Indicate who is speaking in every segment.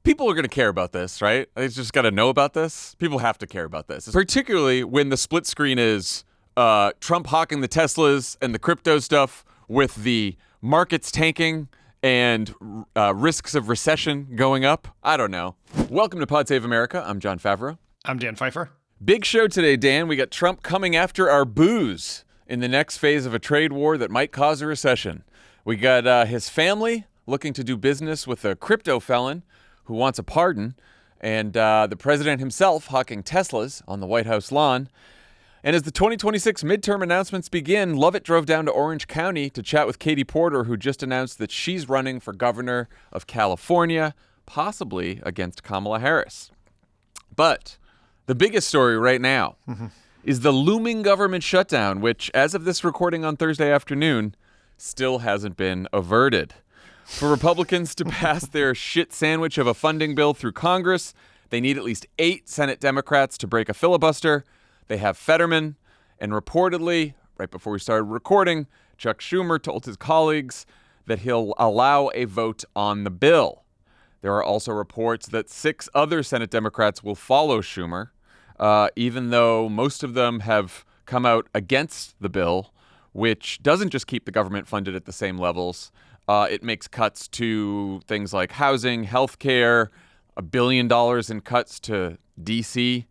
Speaker 1: people are going to care about this, right? They just got to know about this. People have to care about this, particularly when the split screen is Trump hawking the Teslas and the crypto stuff with the markets tanking and risks of recession going up. I don't know. Welcome to Pod Save America. I'm Jon Favreau.
Speaker 2: I'm Dan Pfeiffer.
Speaker 1: Big show today, Dan. We got Trump coming after our booze in the next phase of a trade war that might cause a recession. We got his family looking to do business with a crypto felon who wants a pardon, and the president himself hawking Teslas on the White House lawn. And as the 2026 midterm announcements begin, Lovett drove down to Orange County to chat with Katie Porter, who just announced that she's running for governor of California, possibly against Kamala Harris. But the biggest story right now is the looming government shutdown, which, as of this recording on Thursday afternoon, still hasn't been averted. For Republicans to pass their shit sandwich of a funding bill through Congress, they need at least 8 Senate Democrats to break a filibuster. They have Fetterman, and reportedly, right before we started recording, Chuck Schumer told his colleagues that he'll allow a vote on the bill. There are also reports that 6 other Senate Democrats will follow Schumer, even though most of them have come out against the bill, which doesn't just keep the government funded at the same levels. It makes cuts to things like housing, healthcare, $1 billion in cuts to D.C.,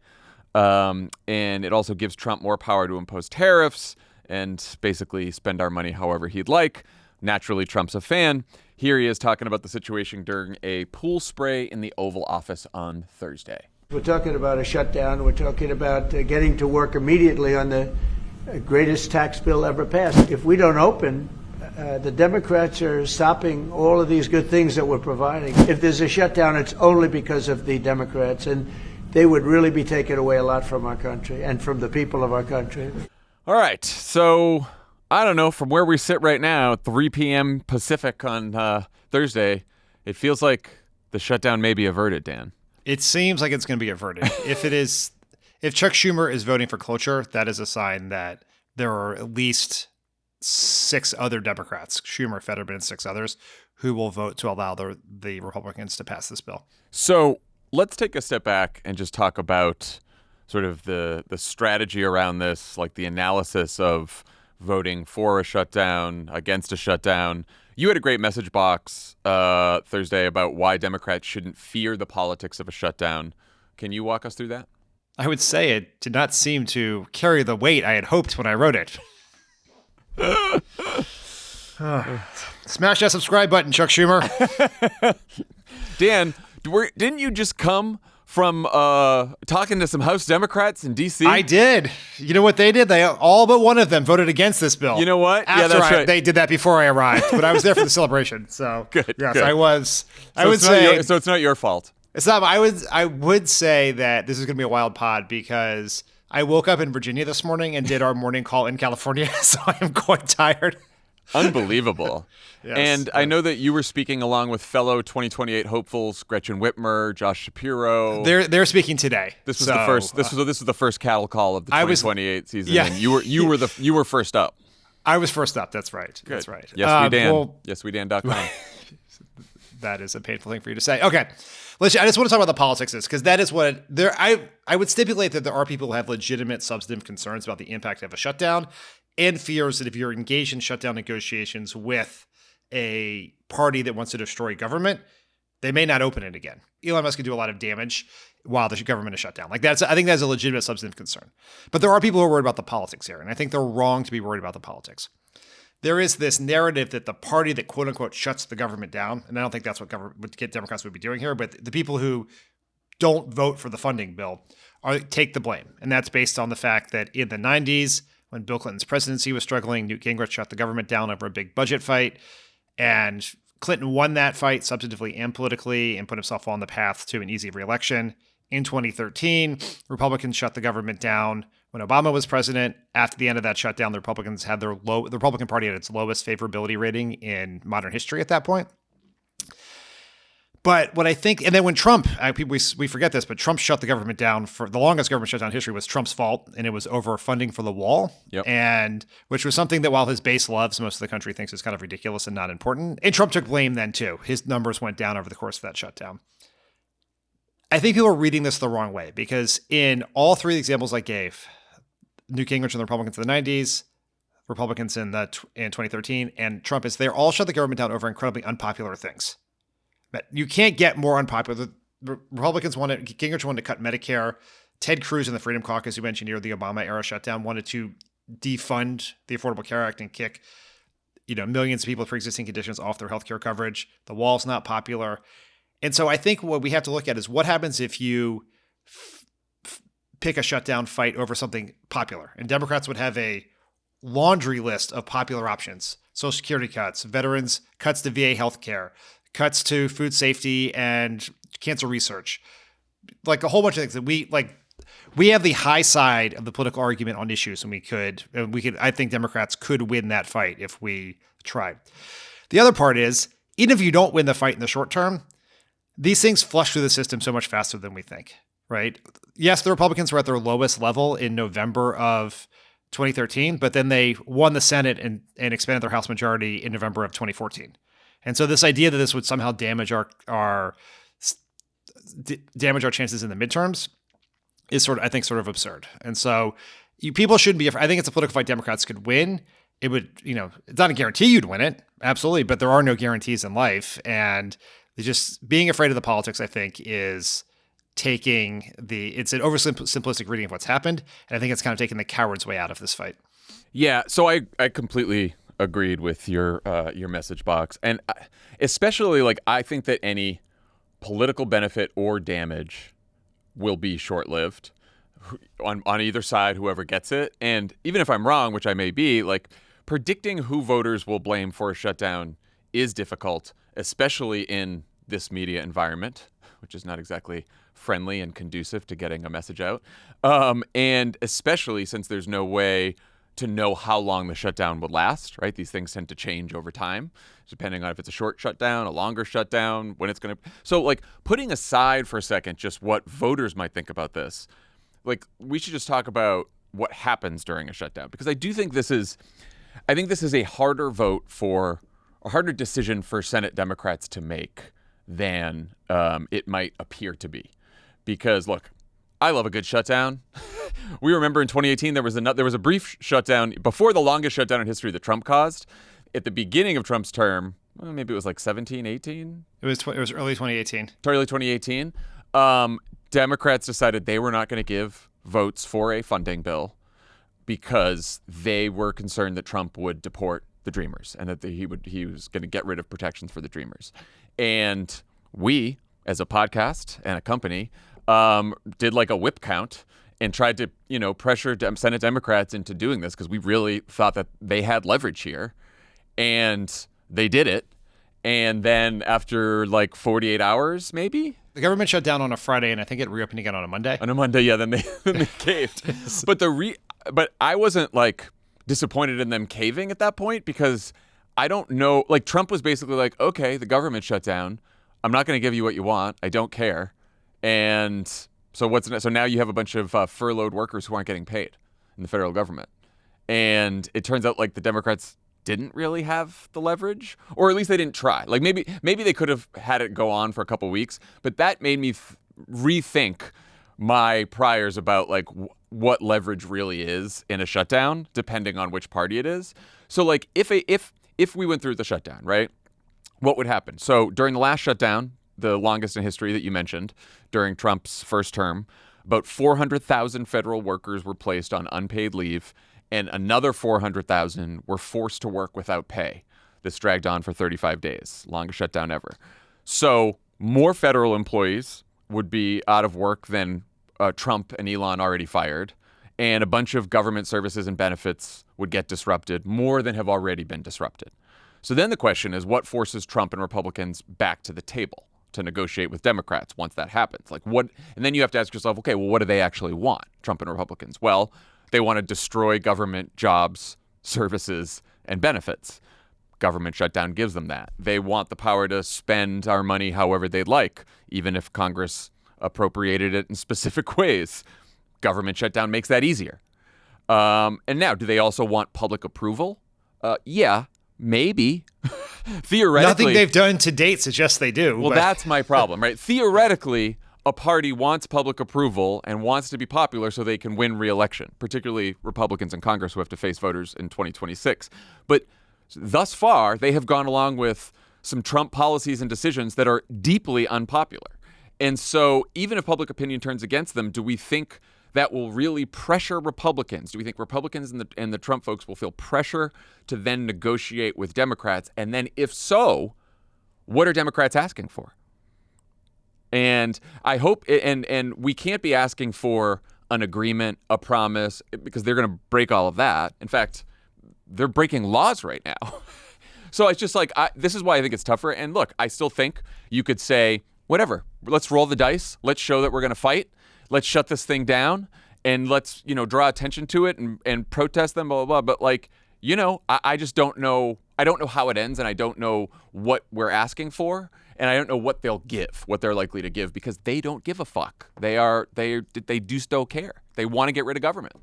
Speaker 1: and it also gives Trump more power to impose tariffs and basically spend our money however he'd like. Naturally, Trump's a fan. Here he is talking about the situation during a pool spray in the Oval Office on Thursday.
Speaker 3: We're talking about a shutdown. We're talking about getting to work immediately on the greatest tax bill ever passed. If we don't open, the Democrats are stopping all of these good things that we're providing. If there's a shutdown, it's only because of the Democrats, and they would really be taking away a lot from our country and from the people of our country.
Speaker 1: All right. So, I don't know, from where we sit right now, 3 p.m. Pacific on Thursday, it feels like the shutdown may be averted, Dan.
Speaker 2: It seems like it's going to be averted. If Chuck Schumer is voting for cloture, that is a sign that there are at least 6 other Democrats, Schumer, Fetterman, and 6 others, who will vote to allow the Republicans to pass this bill.
Speaker 1: So let's take a step back and just talk about sort of the strategy around this, like the analysis of voting for a shutdown, against a shutdown. You had a great message box Thursday about why Democrats shouldn't fear the politics of a shutdown. Can you walk us through that?
Speaker 2: I would say it did not seem to carry the weight I had hoped when I wrote it. Smash that subscribe button, Chuck Schumer.
Speaker 1: Dan, didn't you just come from talking to some House Democrats in D.C.?
Speaker 2: I did. You know what they did? They all but one of them voted against this bill.
Speaker 1: You know what?
Speaker 2: Yeah, that's right. They did that before I arrived, but I was there for the celebration. So
Speaker 1: good.
Speaker 2: Yes,
Speaker 1: good.
Speaker 2: I was.
Speaker 1: So it's not your fault.
Speaker 2: It's not. I would say that this is going to be a wild pod because I woke up in Virginia this morning and did our morning call in California, so I am quite tired.
Speaker 1: Unbelievable.
Speaker 2: Yes,
Speaker 1: and I know that you were speaking along with fellow 2028 hopefuls Gretchen Whitmer, Josh Shapiro.
Speaker 2: They're speaking today.
Speaker 1: This was the first. This was the first cattle call of the 2028 season.
Speaker 2: Yeah.
Speaker 1: And you were first up.
Speaker 2: I was first up. That's right.
Speaker 1: Good.
Speaker 2: That's right.
Speaker 1: Yes, we Dan. YesWeDan.com.
Speaker 2: That is a painful thing for you to say. Okay. I just want to talk about the politics of this because that is what there. I would stipulate that there are people who have legitimate substantive concerns about the impact of a shutdown and fears that if you're engaged in shutdown negotiations with a party that wants to destroy government, they may not open it again. Elon Musk could do a lot of damage while the government is shut down. I think that's a legitimate substantive concern. But there are people who are worried about the politics here, and I think they're wrong to be worried about the politics. There is this narrative that the party that quote unquote shuts the government down, and I don't think that's what Democrats would be doing here, but the people who don't vote for the funding bill take the blame. And that's based on the fact that in the 90s, when Bill Clinton's presidency was struggling, Newt Gingrich shut the government down over a big budget fight. And Clinton won that fight substantively and politically and put himself on the path to an easy reelection. In 2013, Republicans shut the government down when Obama was president. After the end of that shutdown, the Republicans had the Republican Party at its lowest favorability rating in modern history at that point. But what I think, and then when Trump, we forget this, but Trump shut the government down for the longest government shutdown in history was Trump's fault, and it was over funding for the wall, and which was something that while his base loves, most of the country thinks is kind of ridiculous and not important. And Trump took blame then too. His numbers went down over the course of that shutdown. I think people are reading this the wrong way because in all three examples I gave, Newt Gingrich and the Republicans in the 90s, Republicans in 2013, and Trump they're all shut the government down over incredibly unpopular things. But you can't get more unpopular. The Gingrich wanted to cut Medicare. Ted Cruz in the Freedom Caucus, who mentioned here, the Obama era shutdown, wanted to defund the Affordable Care Act and kick, millions of people with pre-existing conditions off their healthcare coverage. The wall's not popular. And so I think what we have to look at is what happens if you pick a shutdown fight over something popular. And Democrats would have a laundry list of popular options: Social Security cuts, veterans, cuts to VA healthcare, cuts to food safety and cancer research, like a whole bunch of things that we have the high side of the political argument on issues, and I think Democrats could win that fight if we tried. The other part is, even if you don't win the fight in the short term, these things flush through the system so much faster than we think, right? Yes, the Republicans were at their lowest level in November of 2013, but then they won the Senate and expanded their House majority in November of 2014. And so this idea that this would somehow damage our chances in the midterms is sort of absurd. And so people shouldn't be afraid. I think it's a political fight Democrats could win. It would, it's not a guarantee you'd win it, absolutely, but there are no guarantees in life. And just being afraid of the politics, I think, is it's an oversimplistic reading of what's happened. And I think it's kind of taking the coward's way out of this fight.
Speaker 1: Yeah, so I completely agreed with your message box. And especially, I think that any political benefit or damage will be short-lived on either side, whoever gets it. And even if I'm wrong, which I may be, predicting who voters will blame for a shutdown is difficult, especially in this media environment, which is not exactly friendly and conducive to getting a message out. And especially since there's no way to know how long the shutdown would last, right? These things tend to change over time, depending on if it's a short shutdown, a longer shutdown, when it's going to... So, putting aside for a second just what voters might think about this, we should just talk about what happens during a shutdown, because I think this is a harder harder decision for Senate Democrats to make than it might appear to be. Because, look, I love a good shutdown. We remember in 2018 there was a brief shutdown before the longest shutdown in history that Trump caused. At the beginning of Trump's term, maybe it was 17, 18?
Speaker 2: It was early 2018.
Speaker 1: Early 2018. Democrats decided they were not going to give votes for a funding bill because they were concerned that Trump would deport the Dreamers and that he was going to get rid of protections for the Dreamers. And we, as a podcast and a company, did a whip count and tried to, pressure Senate Democrats into doing this because we really thought that they had leverage here. And they did it. And then after 48 hours, maybe?
Speaker 2: The government shut down on a Friday, and I think it reopened again on a Monday.
Speaker 1: On a Monday, yeah, then they caved. But but I wasn't disappointed in them caving at that point because I don't know. Trump was basically okay, the government shut down. I'm not going to give you what you want. I don't care. And so so now you have a bunch of furloughed workers who aren't getting paid in the federal government. And it turns out the Democrats didn't really have the leverage, or at least they didn't try. Maybe they could have had it go on for a couple weeks, but that made me rethink my priors about what leverage really is in a shutdown, depending on which party it is. So if we went through the shutdown, right, what would happen? So during the last shutdown, the longest in history that you mentioned, during Trump's first term, about 400,000 federal workers were placed on unpaid leave, and another 400,000 were forced to work without pay. This dragged on for 35 days, longest shutdown ever. So more federal employees would be out of work than Trump and Elon already fired, and a bunch of government services and benefits would get disrupted, more than have already been disrupted. So then the question is, what forces Trump and Republicans back to the table to negotiate with Democrats once that happens? And then you have to ask yourself, okay, well, what do they actually want, Trump and Republicans? Well, they want to destroy government jobs, services, and benefits. Government shutdown gives them that. They want the power to spend our money however they'd like, even if Congress appropriated it in specific ways. Government shutdown makes that easier. And now, do they also want public approval? Yeah, maybe. Theoretically.
Speaker 2: Nothing they've done to date suggests they do.
Speaker 1: Well, that's my problem, right? Theoretically, a party wants public approval and wants to be popular so they can win re-election, particularly Republicans in Congress who have to face voters in 2026. But thus far, they have gone along with some Trump policies and decisions that are deeply unpopular. And so even if public opinion turns against them, do we think that will really pressure Republicans? Do we think Republicans and the Trump folks will feel pressure to then negotiate with Democrats? And then if so, what are Democrats asking for? And I hope, and we can't be asking for an agreement, a promise, because they're going to break all of that. In fact, they're breaking laws right now. So it's just like, this is why I think it's tougher. And look, I still think you could say, whatever, let's roll the dice. Let's show that we're going to fight. Let's shut this thing down and let's, draw attention to it and protest them, blah, blah, blah. But like, I just don't know. I don't know how it ends, and I don't know what we're asking for. And I don't know what they'll give, what they're likely to give, because they don't give a fuck. They do still care. They want to get rid of government.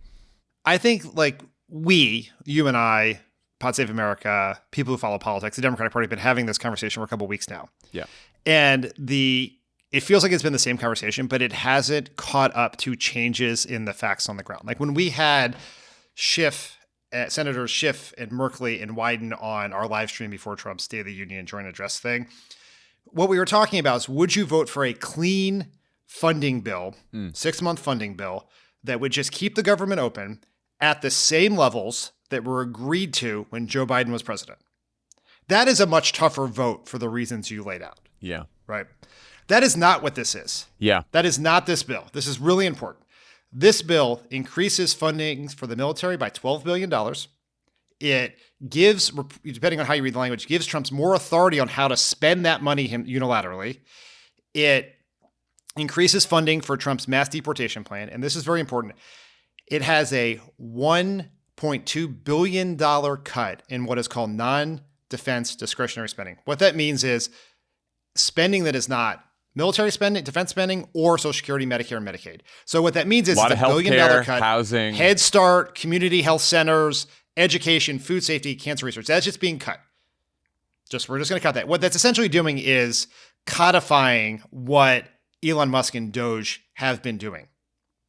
Speaker 2: I think like you and I, Pod Save America, people who follow politics, the Democratic Party have been having this conversation for a couple of weeks now.
Speaker 1: Yeah. And
Speaker 2: it feels like it's been the same conversation, but it hasn't caught up to changes in the facts on the ground. Like when we had Senators Schiff and Merkley and Wyden on our live stream before Trump's State of the Union joint address thing, what we were talking about is, would you vote for a clean funding bill, 6-month funding bill, that would just keep the government open at the same levels that were agreed to when Joe Biden was president? That is a much tougher vote for the reasons you laid out.
Speaker 1: Yeah.
Speaker 2: Right. That is not what this is.
Speaker 1: Yeah.
Speaker 2: That is not this bill. This is really important. This bill increases funding for the military by $12 billion. It gives, depending on how you read the language, gives Trump more authority on how to spend that money unilaterally. It increases funding for Trump's mass deportation plan. And this is very important. It has a $1.2 billion cut in what is called non-defense discretionary spending. What that means is spending that is not military spending, defense spending, or Social Security, Medicare, and Medicaid. So what that means is it's a $1 billion cut.
Speaker 1: Housing,
Speaker 2: Head Start, community health centers, education, food safety, cancer research. That's just being cut. We're just going to cut that. What that's essentially doing is codifying what Elon Musk and Doge have been doing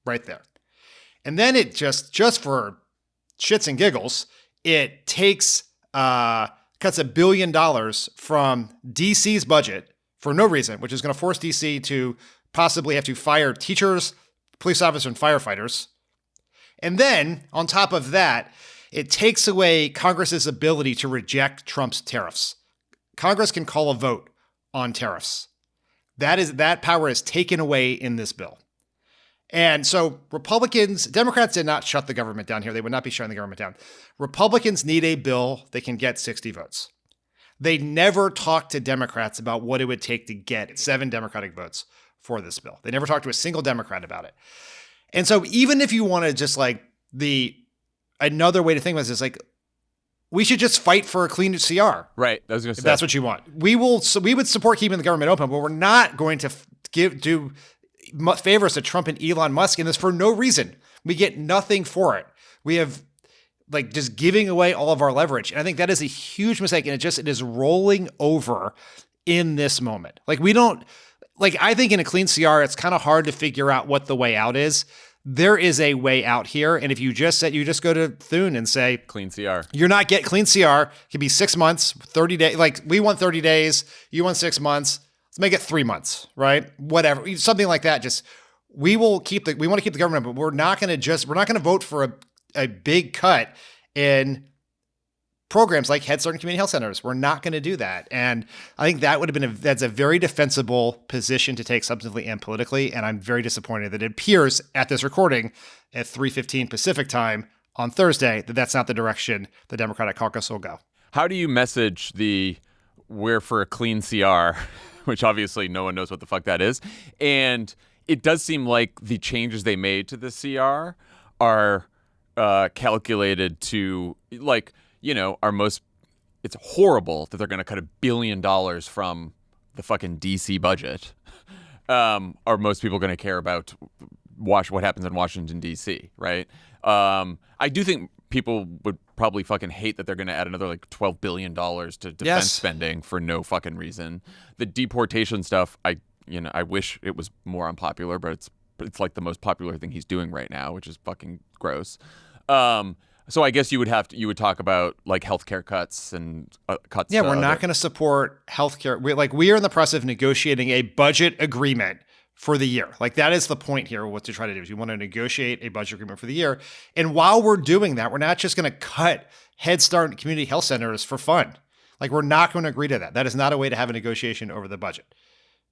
Speaker 2: right there. And then it just for shits and giggles, it cuts $1 billion from DC's budget for no reason, which is going to force DC to possibly have to fire teachers, police officers, and firefighters. And then on top of that, it takes away Congress's ability to reject Trump's tariffs. Congress can call a vote on tariffs. That power is taken away in this bill. And so Democrats did not shut the government down here. They would not be shutting the government down. Republicans need a bill that can get 60 votes. They never talked to Democrats about what it would take to get 7 Democratic votes for this bill. They never talked to a single Democrat about it. And so even if you want to just like another way to think about this is like, we should just fight for a clean CR.
Speaker 1: Right. I was going to say.
Speaker 2: If that's what you want. We would support keeping the government open, but we're not going to do favors to Trump and Elon Musk in this for no reason. We get nothing for it. We have like just giving away all of our leverage. And I think that is a huge mistake. And it is rolling over in this moment. Like I think in a clean CR, it's kind of hard to figure out what the way out is. There is a way out here. And if you just go to Thune and say,
Speaker 1: clean CR,
Speaker 2: you're not getting clean CR. It can be 6 months, 30 days. Like we want 30 days. You want 6 months. Let's make it 3 months, right? Whatever, something like that. We want to keep the government, but we're not going to vote for a big cut in programs like Head Start and community health centers. We're not going to do that. And I think that would have been that's a very defensible position to take substantively and politically. And I'm very disappointed that it appears at this recording at 3:15 Pacific time on Thursday that that's not the direction the Democratic caucus will go.
Speaker 1: How do you message we're for a clean CR, which obviously no one knows what the fuck that is? And it does seem like the changes they made to the CR are calculated to it's horrible that they're going to cut $1 billion from the fucking DC budget. Are most people going to care about what happens in Washington, DC, right? I do think people would probably fucking hate that they're going to add another like $12 billion to defense spending for no fucking reason. The deportation stuff, I wish it was more unpopular, but it's like the most popular thing he's doing right now, which is fucking gross. So I guess you would talk about like healthcare cuts and cuts.
Speaker 2: Yeah, we're not going to support healthcare. We are in the process of negotiating a budget agreement for the year. Like that is the point here. What to try to do is we want to negotiate a budget agreement for the year. And while we're doing that, we're not just going to cut Head Start and community health centers for fun. Like we're not going to agree to that. That is not a way to have a negotiation over the budget.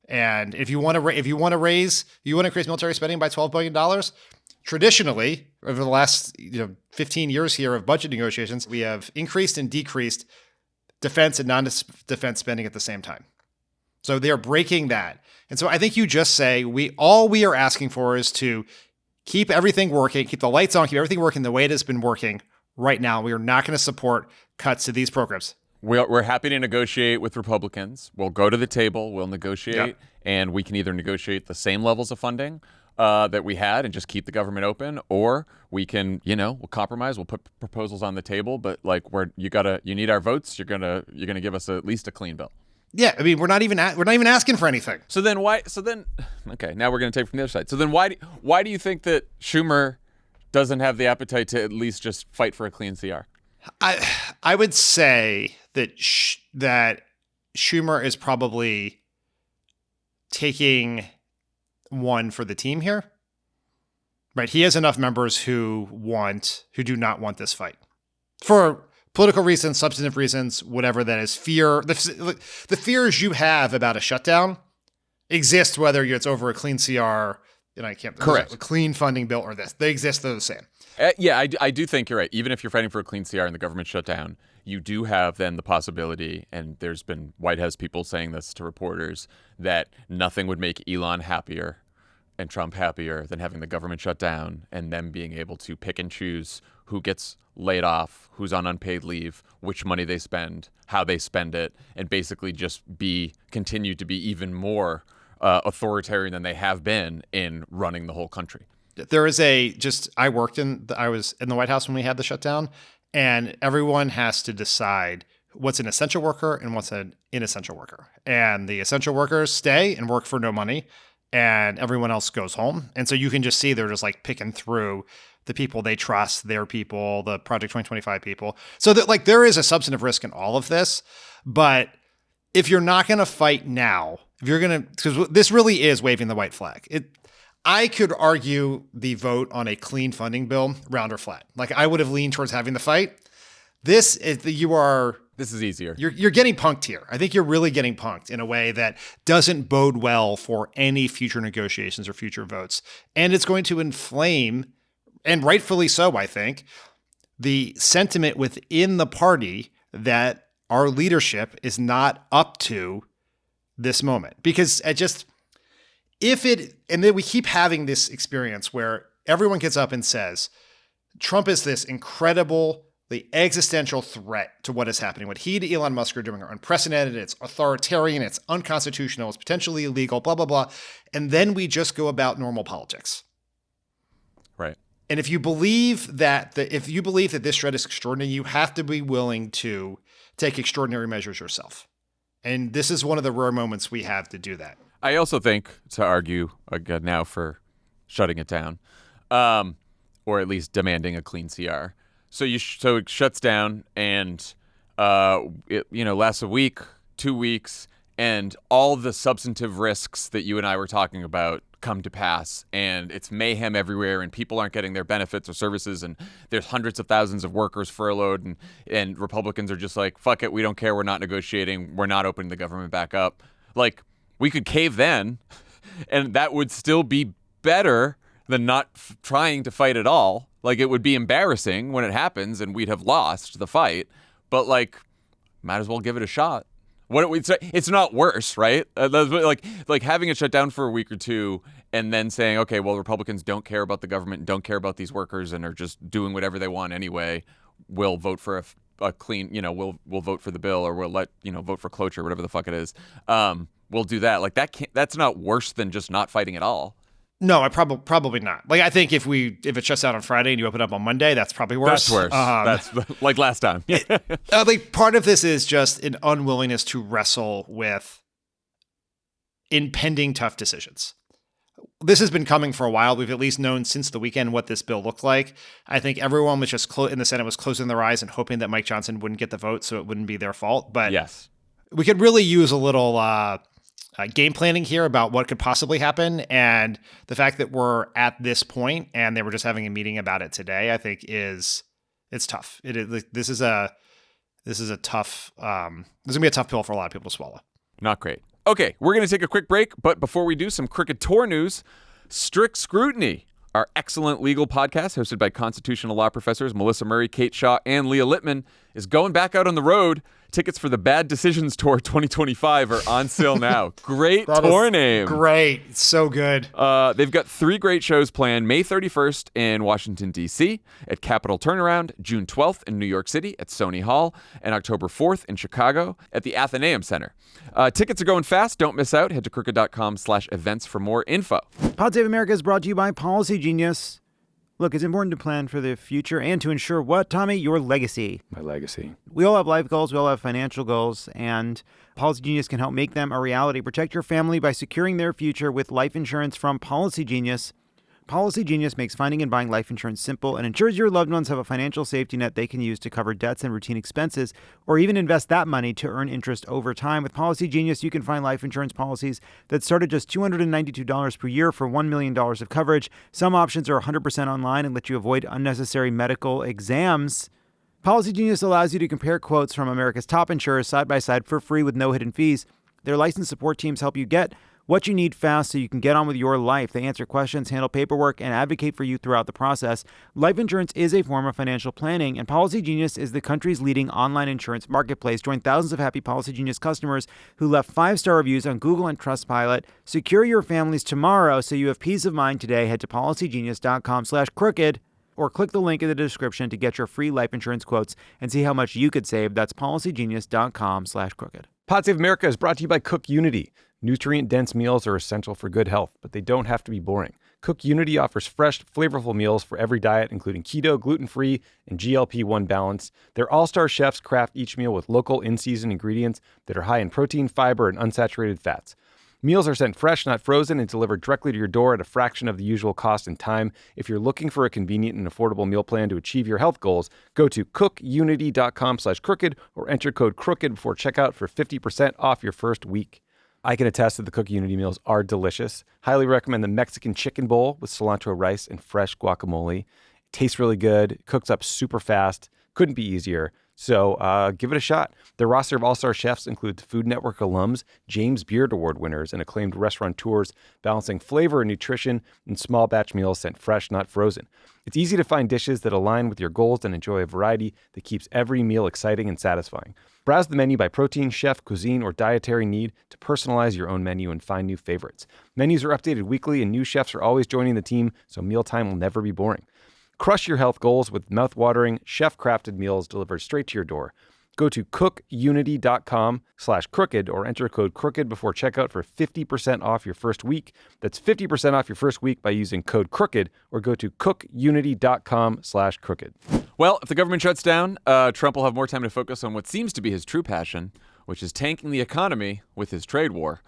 Speaker 2: And if you want to increase military spending by $12 billion, traditionally, over the last 15 years here of budget negotiations, we have increased and decreased defense and non-defense spending at the same time. So they are breaking that. And so I think you just say, all we are asking for is to keep everything working, keep the lights on, keep everything working the way it has been working right now. We are not going to support cuts to these programs.
Speaker 1: We're happy to negotiate with Republicans. We'll go to the table, we'll negotiate, and we can either negotiate the same levels of funding that we had and just keep the government open, or we can, we'll compromise, we'll put proposals on the table, but like you need our votes, you're gonna give us at least a clean bill.
Speaker 2: Yeah, I mean, we're not even asking for anything.
Speaker 1: Okay, now we're gonna take from the other side. So then why do you think that Schumer doesn't have the appetite to at least just fight for a clean CR?
Speaker 2: I would say that that Schumer is probably taking one for the team here. Right? He has enough members who do not want this fight for political reasons, substantive reasons, whatever that is. Fear. The fears you have about a shutdown exist whether it's over a clean CR. Correct. A clean funding bill or this. They exist. They're the same.
Speaker 1: I do think you're right. Even if you're fighting for a clean CR and the government shutdown, you do have then the possibility, and there's been White House people saying this to reporters, that nothing would make Elon happier and Trump happier than having the government shut down and them being able to pick and choose who gets laid off, who's on unpaid leave, which money they spend, how they spend it, and basically just continue to be even more authoritarian than they have been in running the whole country.
Speaker 2: There is I was in the White House when we had the shutdown, and everyone has to decide what's an essential worker and what's an inessential worker. And the essential workers stay and work for no money, and everyone else goes home. And so you can just see they're just like picking through the people they trust, their people, the Project 2025 people. So that there is a substantive risk in all of this. But if you're not going to fight now, because this really is waving the white flag. I could argue the vote on a clean funding bill, round or flat. Like I would have leaned towards having the fight. This is easier. You're getting punked here. I think you're really getting punked in a way that doesn't bode well for any future negotiations or future votes. And it's going to inflame, and rightfully so, I think, the sentiment within the party that our leadership is not up to this moment. Because and then we keep having this experience where everyone gets up and says, Trump is this incredible, the existential threat to what is happening. What he and Elon Musk are doing are unprecedented, it's authoritarian, it's unconstitutional, it's potentially illegal, blah, blah, blah. And then we just go about normal politics.
Speaker 1: Right.
Speaker 2: And if you believe that this threat is extraordinary, you have to be willing to take extraordinary measures yourself. And this is one of the rare moments we have to do that.
Speaker 1: I also think, to argue now for shutting it down, or at least demanding a clean CR. So it shuts down, and it lasts a week, 2 weeks, and all the substantive risks that you and I were talking about come to pass, and it's mayhem everywhere, and people aren't getting their benefits or services, and there's hundreds of thousands of workers furloughed, and Republicans are just like, fuck it, we don't care, we're not negotiating, we're not opening the government back up. Like, we could cave then, and that would still be better than not trying to fight at all. Like, it would be embarrassing when it happens, and we'd have lost the fight, but like, might as well give it a shot. What we'd say, it's not worse, right? Like having it shut down for a week or two, and then saying, okay, well, Republicans don't care about the government, don't care about these workers, and are just doing whatever they want anyway. We'll vote for a clean, we'll vote for the bill, or we'll vote for cloture, whatever the fuck it is. We'll do that. Like that's not worse than just not fighting at all.
Speaker 2: No, I probably not. Like, I think if it shuts down on Friday and you open up on Monday, that's probably worse.
Speaker 1: That's worse. That's like last time.
Speaker 2: Like, part of this is just an unwillingness to wrestle with impending tough decisions. This has been coming for a while. We've at least known since the weekend what this bill looked like. I think everyone was just in the Senate was closing their eyes and hoping that Mike Johnson wouldn't get the vote, so it wouldn't be their fault. But
Speaker 1: yes,
Speaker 2: we could really use a little game planning here about what could possibly happen. And the fact that we're at this point and they were just having a meeting about it today, I think it's tough. This is a tough. This is gonna be a tough pill for a lot of people to swallow.
Speaker 1: Not great. Okay, we're going to take a quick break, but before we do, some Crooked Tour news. Strict Scrutiny, our excellent legal podcast hosted by constitutional law professors Melissa Murray, Kate Shaw, and Leah Littman, is going back out on the road. Tickets for the Bad Decisions Tour 2025 are on sale now. Great tour name.
Speaker 2: Great. It's so good.
Speaker 1: They've got 3 great shows planned. May 31st in Washington, D.C., at Capitol Turnaround, June 12th in New York City at Sony Hall, and October 4th in Chicago at the Athenaeum Center. Tickets are going fast. Don't miss out. Head to crooked.com/events for more info.
Speaker 4: Pod Save America is brought to you by Policy Genius. Look, it's important to plan for the future and to ensure what, Tommy? Your legacy.
Speaker 5: My legacy.
Speaker 4: We all have life goals. We all have financial goals. And Policy Genius can help make them a reality. Protect your family by securing their future with life insurance from Policy Genius. Policy Genius makes finding and buying life insurance simple and ensures your loved ones have a financial safety net they can use to cover debts and routine expenses, or even invest that money to earn interest over time. With Policy Genius, you can find life insurance policies that start at just $292 per year for $1 million of coverage. Some options are 100% online and let you avoid unnecessary medical exams. Policy Genius allows you to compare quotes from America's top insurers side by side for free with no hidden fees. Their licensed support teams help you get what you need fast so you can get on with your life. They answer questions, handle paperwork, and advocate for you throughout the process. Life insurance is a form of financial planning, and Policy Genius is the country's leading online insurance marketplace. Join thousands of happy Policy Genius customers who left 5-star reviews on Google and Trustpilot. Secure your families tomorrow so you have peace of mind today. Head to policygenius.com/crooked or click the link in the description to get your free life insurance quotes and see how much you could save. That's policygenius.com/crooked.
Speaker 5: Pod Save America is brought to you by Cook Unity. Nutrient-dense meals are essential for good health, but they don't have to be boring. Cook Unity offers fresh, flavorful meals for every diet, including keto, gluten-free, and GLP-1 balance. Their all-star chefs craft each meal with local in-season ingredients that are high in protein, fiber, and unsaturated fats. Meals are sent fresh, not frozen, and delivered directly to your door at a fraction of the usual cost and time. If you're looking for a convenient and affordable meal plan to achieve your health goals, go to cookunity.com/crooked or enter code CROOKED before checkout for 50% off your first week. I can attest that the Cook Unity meals are delicious. Highly recommend the Mexican chicken bowl with cilantro rice and fresh guacamole. It tastes really good, cooks up super fast, couldn't be easier. So give it a shot. Their roster of all-star chefs includes Food Network alums, James Beard Award winners, and acclaimed restaurateurs, balancing flavor and nutrition in small batch meals sent fresh, not frozen. It's easy to find dishes that align with your goals and enjoy a variety that keeps every meal exciting and satisfying. Browse the menu by protein, chef, cuisine, or dietary need to personalize your own menu and find new favorites. Menus are updated weekly, and new chefs are always joining the team, so mealtime will never be boring. Crush your health goals with mouth-watering, chef-crafted meals delivered straight to your door. Go to cookunity.com/crooked or enter code CROOKED before checkout for 50% off your first week. That's 50% off your first week by using code CROOKED or go to cookunity.com/crooked.
Speaker 1: Well, if the government shuts down, Trump will have more time to focus on what seems to be his true passion, which is tanking the economy with his trade war.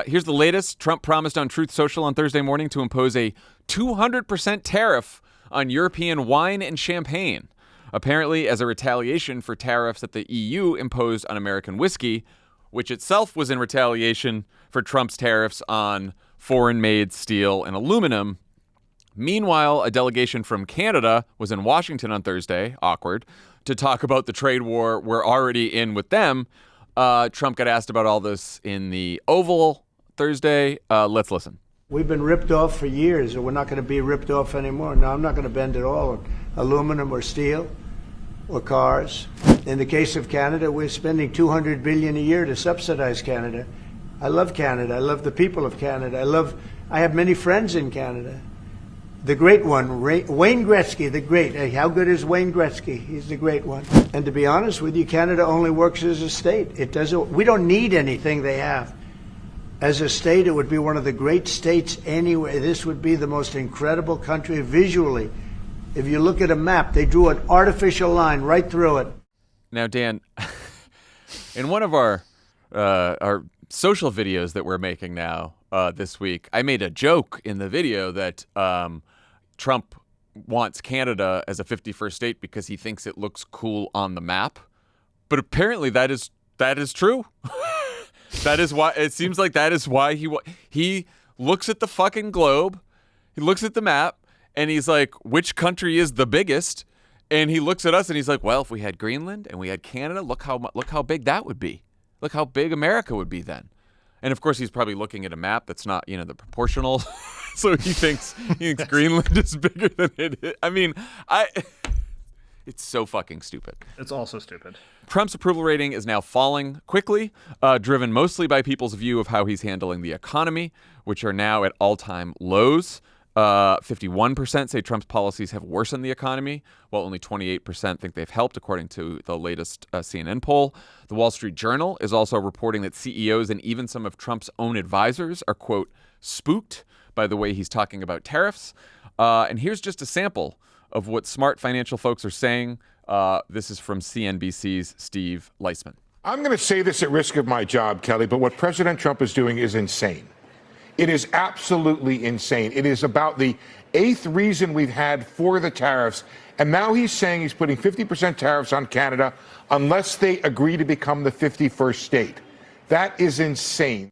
Speaker 1: Here's the latest. Trump promised on Truth Social on Thursday morning to impose a 200% tariff on European wine and champagne, apparently as a retaliation for tariffs that the EU imposed on American whiskey, which itself was in retaliation for Trump's tariffs on foreign-made steel and aluminum. Meanwhile, a delegation from Canada was in Washington on Thursday, awkward, to talk about the trade war we're already in with them. Trump got asked about all this in the Oval Thursday. Let's listen.
Speaker 3: We've been ripped off for years, and we're not going to be ripped off anymore. No, I'm not going to bend at all on aluminum or steel or cars. In the case of Canada, we're spending $200 billion a year to subsidize Canada. I love Canada. I love the people of Canada. I have many friends in Canada. The great one, Wayne Gretzky, the great. Hey, how good is Wayne Gretzky? He's the great one. And to be honest with you, Canada only works as a state. We don't need anything they have. As a state, it would be one of the great states anyway. This would be the most incredible country visually. If you look at a map, they drew an artificial line right through it.
Speaker 1: Now, Dan, in one of our social videos that we're making now this week. I made a joke in the video that Trump wants Canada as a 51st state because he thinks it looks cool on the map. But apparently that is true. That is why it seems like that is why he looks at the fucking globe, he looks at the map, and he's like, which country is the biggest? And he looks at us and he's like, well, if we had Greenland and we had Canada, look how big that would be. Look how big America would be then. And of course, he's probably looking at a map that's not, the proportional. So he thinks Greenland is bigger than it is. I mean, it's so fucking stupid.
Speaker 2: It's also stupid.
Speaker 1: Trump's approval rating is now falling quickly, driven mostly by people's view of how he's handling the economy, which are now at all-time lows. 51% say Trump's policies have worsened the economy, while only 28% think they've helped, according to the latest CNN poll. The Wall Street Journal is also reporting that CEOs and even some of Trump's own advisors are, quote, spooked by the way he's talking about tariffs. And here's just a sample of what smart financial folks are saying. This is from CNBC's Steve Leisman.
Speaker 6: I'm going to say this at risk of my job, Kelly, but what President Trump is doing is insane. It is absolutely insane. It is about the 8th reason we've had for the tariffs. And now he's saying he's putting 50% tariffs on Canada unless they agree to become the 51st state. That is insane.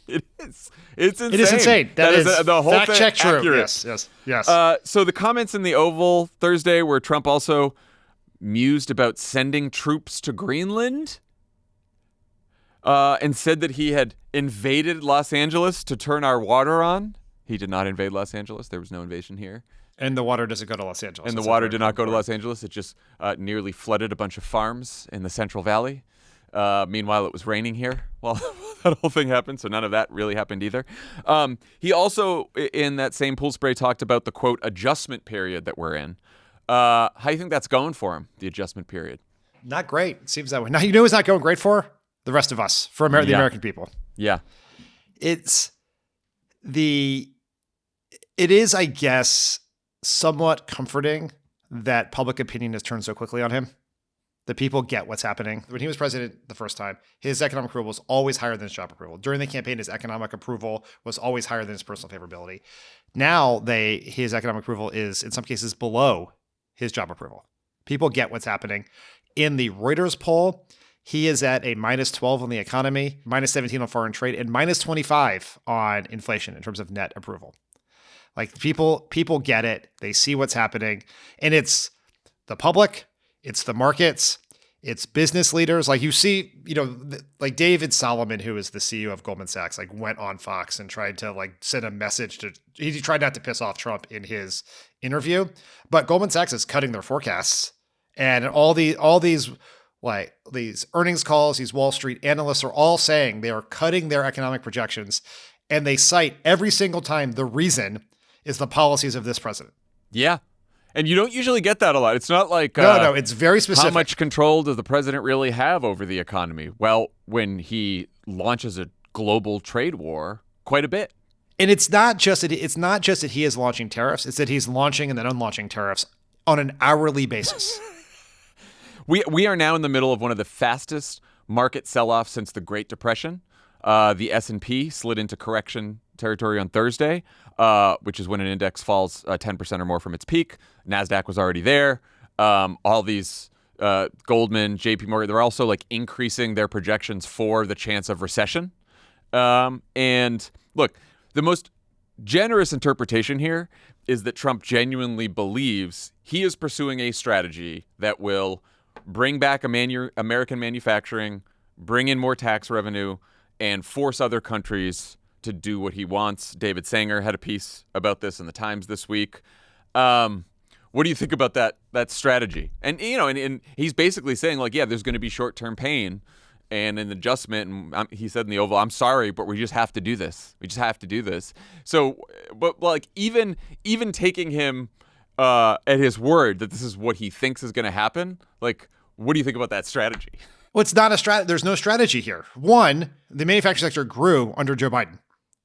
Speaker 1: It is. It's insane.
Speaker 2: It is insane. That is
Speaker 1: the whole
Speaker 2: fact
Speaker 1: thing
Speaker 2: check true.
Speaker 1: Accurate.
Speaker 2: Yes.
Speaker 1: So the comments in the Oval Thursday where Trump also mused about sending troops to Greenland and said that he had invaded Los Angeles to turn our water on. He did not invade Los Angeles. There was no invasion here.
Speaker 2: And the water doesn't go to Los Angeles.
Speaker 1: And the water did not go to Los Angeles. It just nearly flooded a bunch of farms in the Central Valley. Meanwhile, it was raining here while that whole thing happened, so none of that really happened either. He also, in that same pool spray, talked about the, quote, adjustment period that we're in. How do you think that's going for him, the adjustment period?
Speaker 2: Not great. It seems that way. Now, you know who's not going great for? The rest of us, for the American people.
Speaker 1: Yeah.
Speaker 2: It is, I guess, somewhat comforting that public opinion has turned so quickly on him. The people get what's happening. When he was president the first time, his economic approval was always higher than his job approval. During the campaign, his economic approval was always higher than his personal favorability. Now, his economic approval is, in some cases, below his job approval. People get what's happening. In the Reuters poll, he is at a -12 on the economy, -17 on foreign trade, and -25 on inflation in terms of net approval. Like people get it. They see what's happening. And it's the public, it's the markets, it's business leaders. Like you see, like David Solomon, who is the CEO of Goldman Sachs, like went on Fox and tried to send a message he tried not to piss off Trump in his interview, but Goldman Sachs is cutting their forecasts, and all these earnings calls, these Wall Street analysts are all saying they are cutting their economic projections, and they cite every single time the reason is the policies of this president.
Speaker 1: Yeah. And you don't usually get that a lot. It's not like
Speaker 2: no, it's very specific.
Speaker 1: How much control does the president really have over the economy? Well, when he launches a global trade war, quite a bit.
Speaker 2: And it's not just that he is launching tariffs; it's that he's launching and then unlaunching tariffs on an hourly basis.
Speaker 1: We are now in the middle of one of the fastest market sell-offs since the Great Depression. The S&P slid into correction territory on Thursday, which is when an index falls 10% or more from its peak. NASDAQ was already there. All these Goldman, JP Morgan, they're also increasing their projections for the chance of recession. And look, the most generous interpretation here is that Trump genuinely believes he is pursuing a strategy that will bring back American manufacturing, bring in more tax revenue, and force other countries to do what he wants. David Sanger had a piece about this in the Times this week. What do you think about that strategy? And and he's basically saying there's going to be short-term pain and an adjustment. And he said in the Oval, "I'm sorry, but we just have to do this. We just have to do this." So, but even taking him at his word that this is what he thinks is going to happen, what do you think about that strategy?
Speaker 2: Well, it's not a strategy. There's no strategy here. One, the manufacturing sector grew under Joe Biden,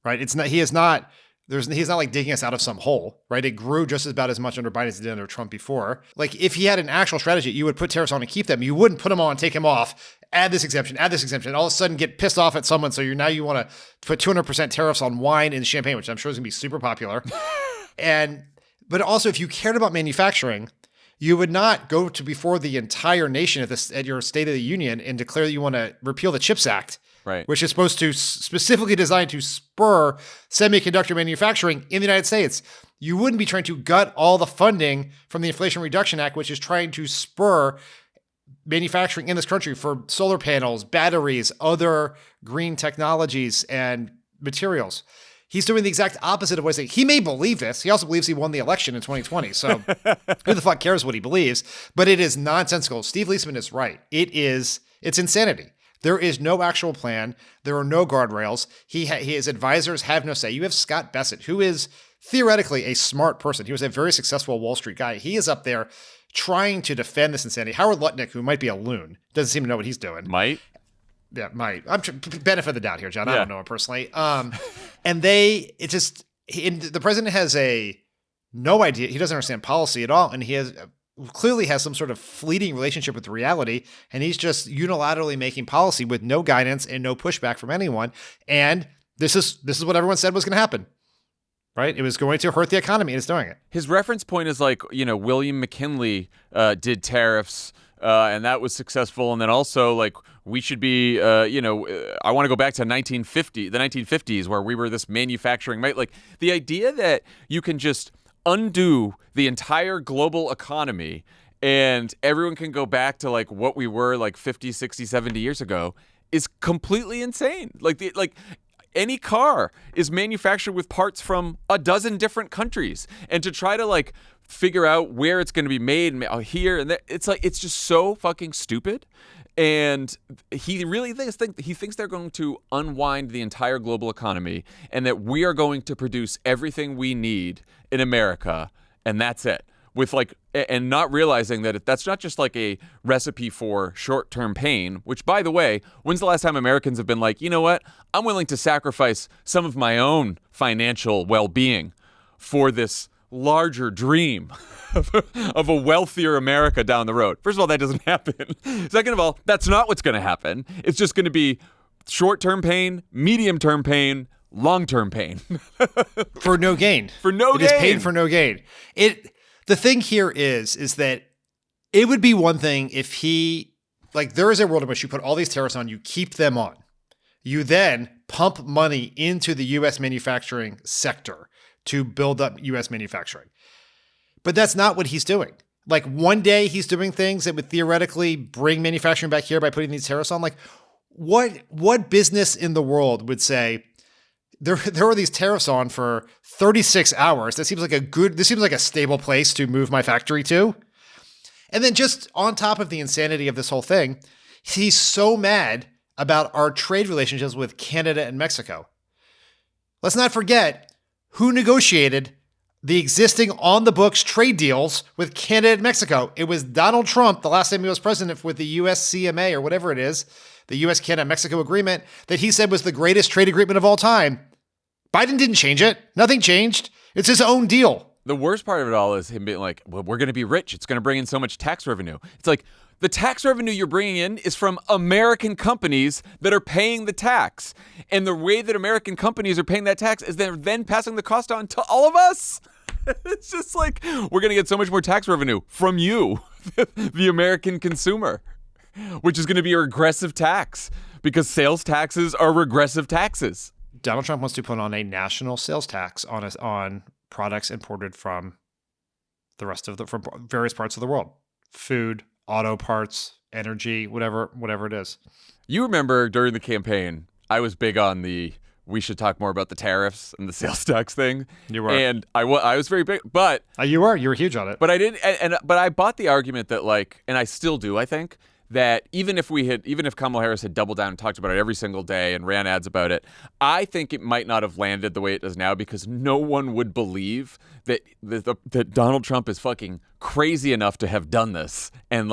Speaker 2: right? It's not. He has not He's not like digging us out of some hole, right? It grew just about as much under Biden as it did under Trump before. Like if he had an actual strategy, you would put tariffs on and keep them. You wouldn't put them on, take them off, add this exemption, and all of a sudden get pissed off at someone. So you want to put 200% tariffs on wine and champagne, which I'm sure is going to be super popular. But also if you cared about manufacturing, you would not go to before the entire nation at your State of the Union and declare that you want to repeal the CHIPS Act.
Speaker 1: Right.
Speaker 2: Which is supposed to specifically designed to spur semiconductor manufacturing in the United States. You wouldn't be trying to gut all the funding from the Inflation Reduction Act, which is trying to spur manufacturing in this country for solar panels, batteries, other green technologies and materials. He's doing the exact opposite of what he's saying. He may believe this. He also believes he won the election in 2020. So who the fuck cares what he believes? But it is nonsensical. Steve Leisman is right. It's insanity. There is no actual plan. There are no guardrails. His advisors have no say. You have Scott Bessent, who is theoretically a smart person. He was a very successful Wall Street guy. He is up there trying to defend this insanity. Howard Lutnick, who might be a loon, doesn't seem to know what he's doing.
Speaker 1: Might.
Speaker 2: Yeah, might. I'm benefit of the doubt here, John. I don't know him personally. And the president has no idea. He doesn't understand policy at all. And he clearly has some sort of fleeting relationship with reality, and he's just unilaterally making policy with no guidance and no pushback from anyone. And this is what everyone said was going to happen, right? It was going to hurt the economy, and it's doing it. His
Speaker 1: reference point is like, William McKinley did tariffs, and that was successful. And then also like we should be, I want to go back to the 1950s where we were this manufacturing, right? Like the idea that you can just undo the entire global economy and everyone can go back to like what we were like 50, 60, 70 years ago is completely insane. Like any car is manufactured with parts from a dozen different countries, and to try to like figure out where it's going to be made here and there, it's just so fucking stupid. And he really thinks they're going to unwind the entire global economy and that we are going to produce everything we need in America, and that's it. And not realizing that that's not just like a recipe for short-term pain, which, by the way, when's the last time Americans have been like, you know what, I'm willing to sacrifice some of my own financial well-being for this larger dream of a wealthier America down the road. First of all, that doesn't happen. Second of all, that's not what's going to happen. It's just going to be short-term pain, medium-term pain, long-term pain.
Speaker 2: For no gain.
Speaker 1: For no gain.
Speaker 2: It is pain for no gain. The thing here is that it would be one thing if there is a world in which you put all these tariffs on, you keep them on. You then pump money into the U.S. manufacturing sector to build up U.S. manufacturing. But that's not what he's doing. Like one day he's doing things that would theoretically bring manufacturing back here by putting these tariffs on. Like what business in the world would say there are these tariffs on for 36 hours? This seems like a stable place to move my factory to. And then just on top of the insanity of this whole thing, he's so mad about our trade relationships with Canada and Mexico. Let's not forget who negotiated the existing on-the-books trade deals with Canada and Mexico. It was Donald Trump, the last time he was president, with the USCMA or whatever it is, the U.S.-Canada-Mexico agreement, that he said was the greatest trade agreement of all time. Biden didn't change it. Nothing changed. It's his own deal.
Speaker 1: The worst part of it all is him being like, well, we're going to be rich. It's going to bring in so much tax revenue. It's like, the tax revenue you're bringing in is from American companies that are paying the tax. And the way that American companies are paying that tax is they're then passing the cost on to all of us. It's just like, we're going to get so much more tax revenue from you, the American consumer, which is going to be a regressive tax because sales taxes are regressive taxes.
Speaker 2: Donald Trump wants to put on a national sales tax on products imported from from various parts of the world. Food, auto parts, energy, whatever it is.
Speaker 1: You remember during the campaign, I was big on we should talk more about the tariffs and the sales tax thing. You were. And I was very big, but
Speaker 2: you were huge on it.
Speaker 1: But I didn't, but I bought the argument that and I still do, I think, that even if Kamala Harris had doubled down and talked about it every single day and ran ads about it, I think it might not have landed the way it does now, because no one would believe that Donald Trump is fucking crazy enough to have done this and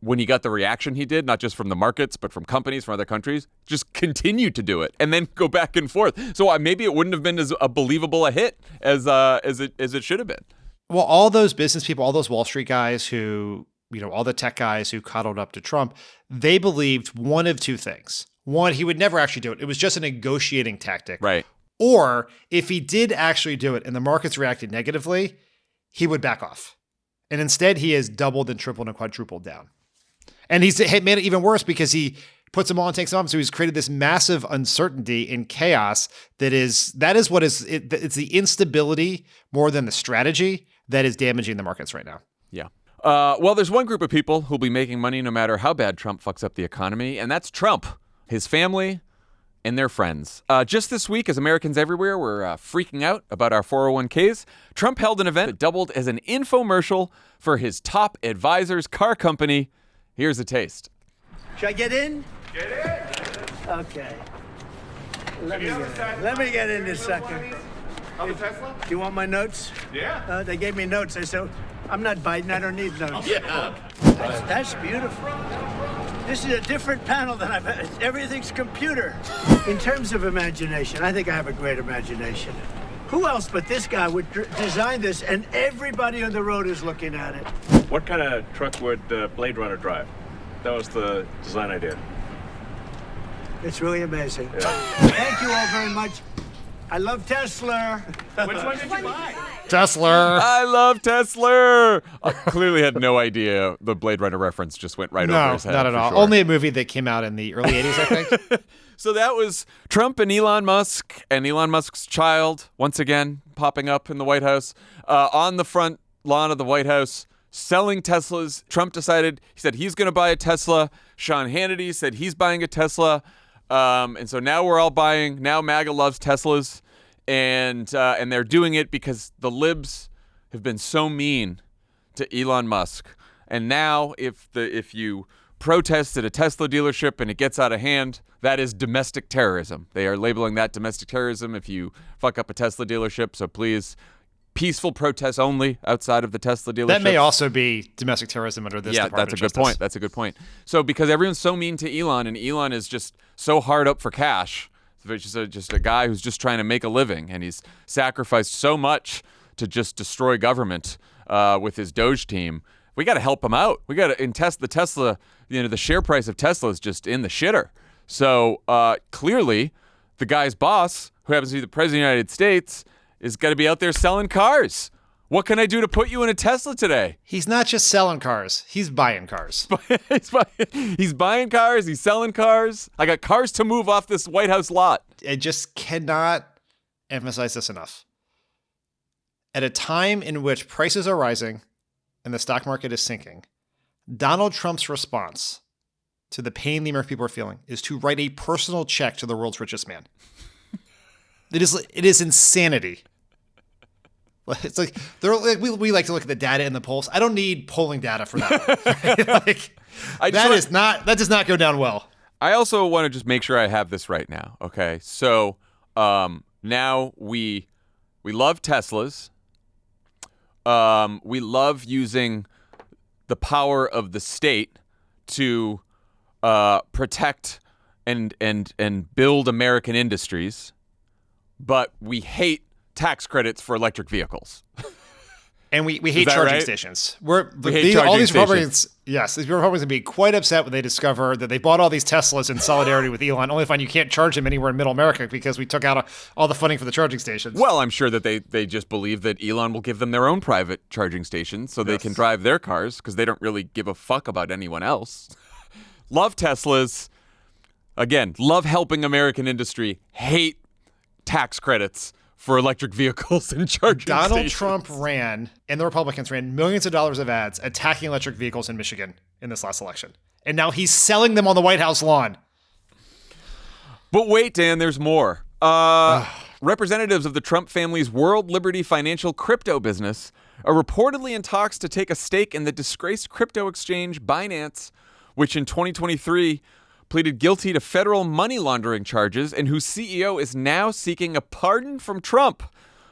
Speaker 1: when he got the reaction he did, not just from the markets, but from companies, from other countries, just continue to do it and then go back and forth. So maybe it wouldn't have been as believable a hit as it should have been.
Speaker 2: Well, all those business people, all those Wall Street guys who, all the tech guys who cuddled up to Trump, they believed one of two things. One, he would never actually do it. It was just a negotiating tactic.
Speaker 1: Right.
Speaker 2: Or if he did actually do it and the markets reacted negatively, he would back off. And instead, he has doubled and tripled and quadrupled down. And he's made it even worse because he puts them on and takes them off. So he's created this massive uncertainty and chaos it's the instability more than the strategy that is damaging the markets right now.
Speaker 1: Yeah. Well, there's one group of people who'll be making money no matter how bad Trump fucks up the economy, and that's Trump, his family, and their friends. Just this week, as Americans everywhere were freaking out about our 401ks, Trump held an event that doubled as an infomercial for his top advisor's car company. Here's a taste.
Speaker 3: Should I get in?
Speaker 6: Get in.
Speaker 3: Okay. Let me get in this sucker.
Speaker 6: On the Tesla?
Speaker 3: Do you want my notes?
Speaker 6: Yeah.
Speaker 3: They gave me notes. I said, I'm not biting. I don't need notes.
Speaker 6: Yeah.
Speaker 3: That's beautiful. This is a different panel than I've had. Everything's computer. In terms of imagination, I think I have a great imagination. Who else but this guy would design this, and everybody on the road is looking at it?
Speaker 7: What kind of truck would Blade Runner drive? That was the design idea.
Speaker 3: It's really amazing.
Speaker 7: Yeah.
Speaker 3: Thank you all very much. I love Tesla.
Speaker 7: Which one did you buy?
Speaker 2: Tesla.
Speaker 1: I love Tesla. I clearly had no idea the Blade Runner reference just went right over his head.
Speaker 2: No, not at all.
Speaker 1: Sure.
Speaker 2: Only a movie that came out in the early 80s, I think.
Speaker 1: So that was Trump and Elon Musk, and Elon Musk's child, once again, popping up in the White House, on the front lawn of the White House, selling Teslas. Trump decided, he said he's going to buy a Tesla. Sean Hannity said he's buying a Tesla. And so now we're all buying. Now MAGA loves Teslas, and they're doing it because the libs have been so mean to Elon Musk. And now if you protest at a Tesla dealership and it gets out of hand, that is domestic terrorism. They are labeling that domestic terrorism if you fuck up a Tesla dealership. So please, peaceful protests only outside of the Tesla dealership.
Speaker 2: That may also be domestic terrorism under this Department
Speaker 1: that's a
Speaker 2: of
Speaker 1: good
Speaker 2: Justice.
Speaker 1: point. That's a good point. So because everyone's so mean to Elon, and Elon is just so hard up for cash, just a guy who's just trying to make a living, and he's sacrificed so much to just destroy government with his Doge team. We got to help him out. We got to test the Tesla. The share price of Tesla is just in the shitter. So clearly, the guy's boss, who happens to be the president of the United States, is going to be out there selling cars. What can I do to put you in a Tesla today?
Speaker 2: He's not just selling cars. He's buying cars.
Speaker 1: He's buying cars. He's selling cars. I got cars to move off this White House lot.
Speaker 2: I just cannot emphasize this enough. At a time in which prices are rising and the stock market is sinking, Donald Trump's response to the pain the American people are feeling is to write a personal check to the world's richest man. It is insanity. It's like we like to look at the data and the polls. I don't need polling data for that. That does not go down well.
Speaker 1: I also want to just make sure I have this right now. Okay, so now we love Teslas. We love using the power of the state to protect and build American industries, but we hate tax credits for electric vehicles.
Speaker 2: And we hate charging
Speaker 1: right?
Speaker 2: stations.
Speaker 1: These
Speaker 2: Republicans, yes, these Republicans would be quite upset when they discover that they bought all these Teslas in solidarity with Elon, only find you can't charge them anywhere in Middle America because we took out all the funding for the charging stations.
Speaker 1: Well, I'm sure that they just believe that Elon will give them their own private charging stations so they can drive their cars because they don't really give a fuck about anyone else. Love Teslas. Again, love helping American industry. Hate tax credits for electric vehicles and charging
Speaker 2: Donald
Speaker 1: stations.
Speaker 2: Trump ran, and the Republicans ran millions of dollars of ads attacking electric vehicles in Michigan in this last election. And now he's selling them on the White House lawn.
Speaker 1: But wait, Dan, there's more. Representatives of the Trump family's World Liberty financial crypto business are reportedly in talks to take a stake in the disgraced crypto exchange Binance, which in 2023 pleaded guilty to federal money laundering charges and whose CEO is now seeking a pardon from Trump.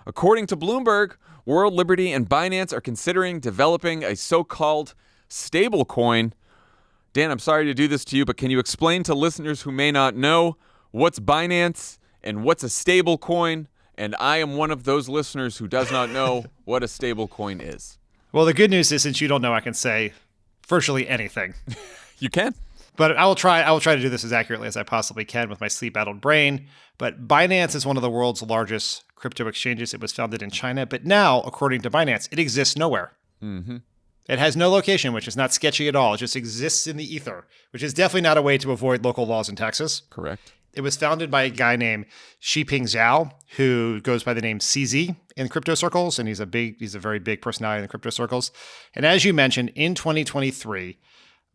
Speaker 1: According to Bloomberg, World Liberty and Binance are considering developing a so-called stablecoin Dan, I'm sorry to do this to you, but can you explain to listeners who may not know what's Binance and what's a stable coin? And I am one of those listeners who does not know what a stable coin is.
Speaker 2: Well, the good news is, since you don't know, I can say virtually anything.
Speaker 1: You can.
Speaker 2: But I will try to do this as accurately as I possibly can with my sleep-addled brain. But Binance is one of the world's largest crypto exchanges. It was founded in China, but now, according to Binance, it exists nowhere.
Speaker 1: Mm-hmm.
Speaker 2: It has no location, which is not sketchy at all. It just exists in the ether, which is definitely not a way to avoid local laws in Texas.
Speaker 1: Correct.
Speaker 2: It was founded by a guy named Shiping Zhao, who goes by the name CZ in crypto circles, and he's a very big personality in the crypto circles. And as you mentioned, in 2023,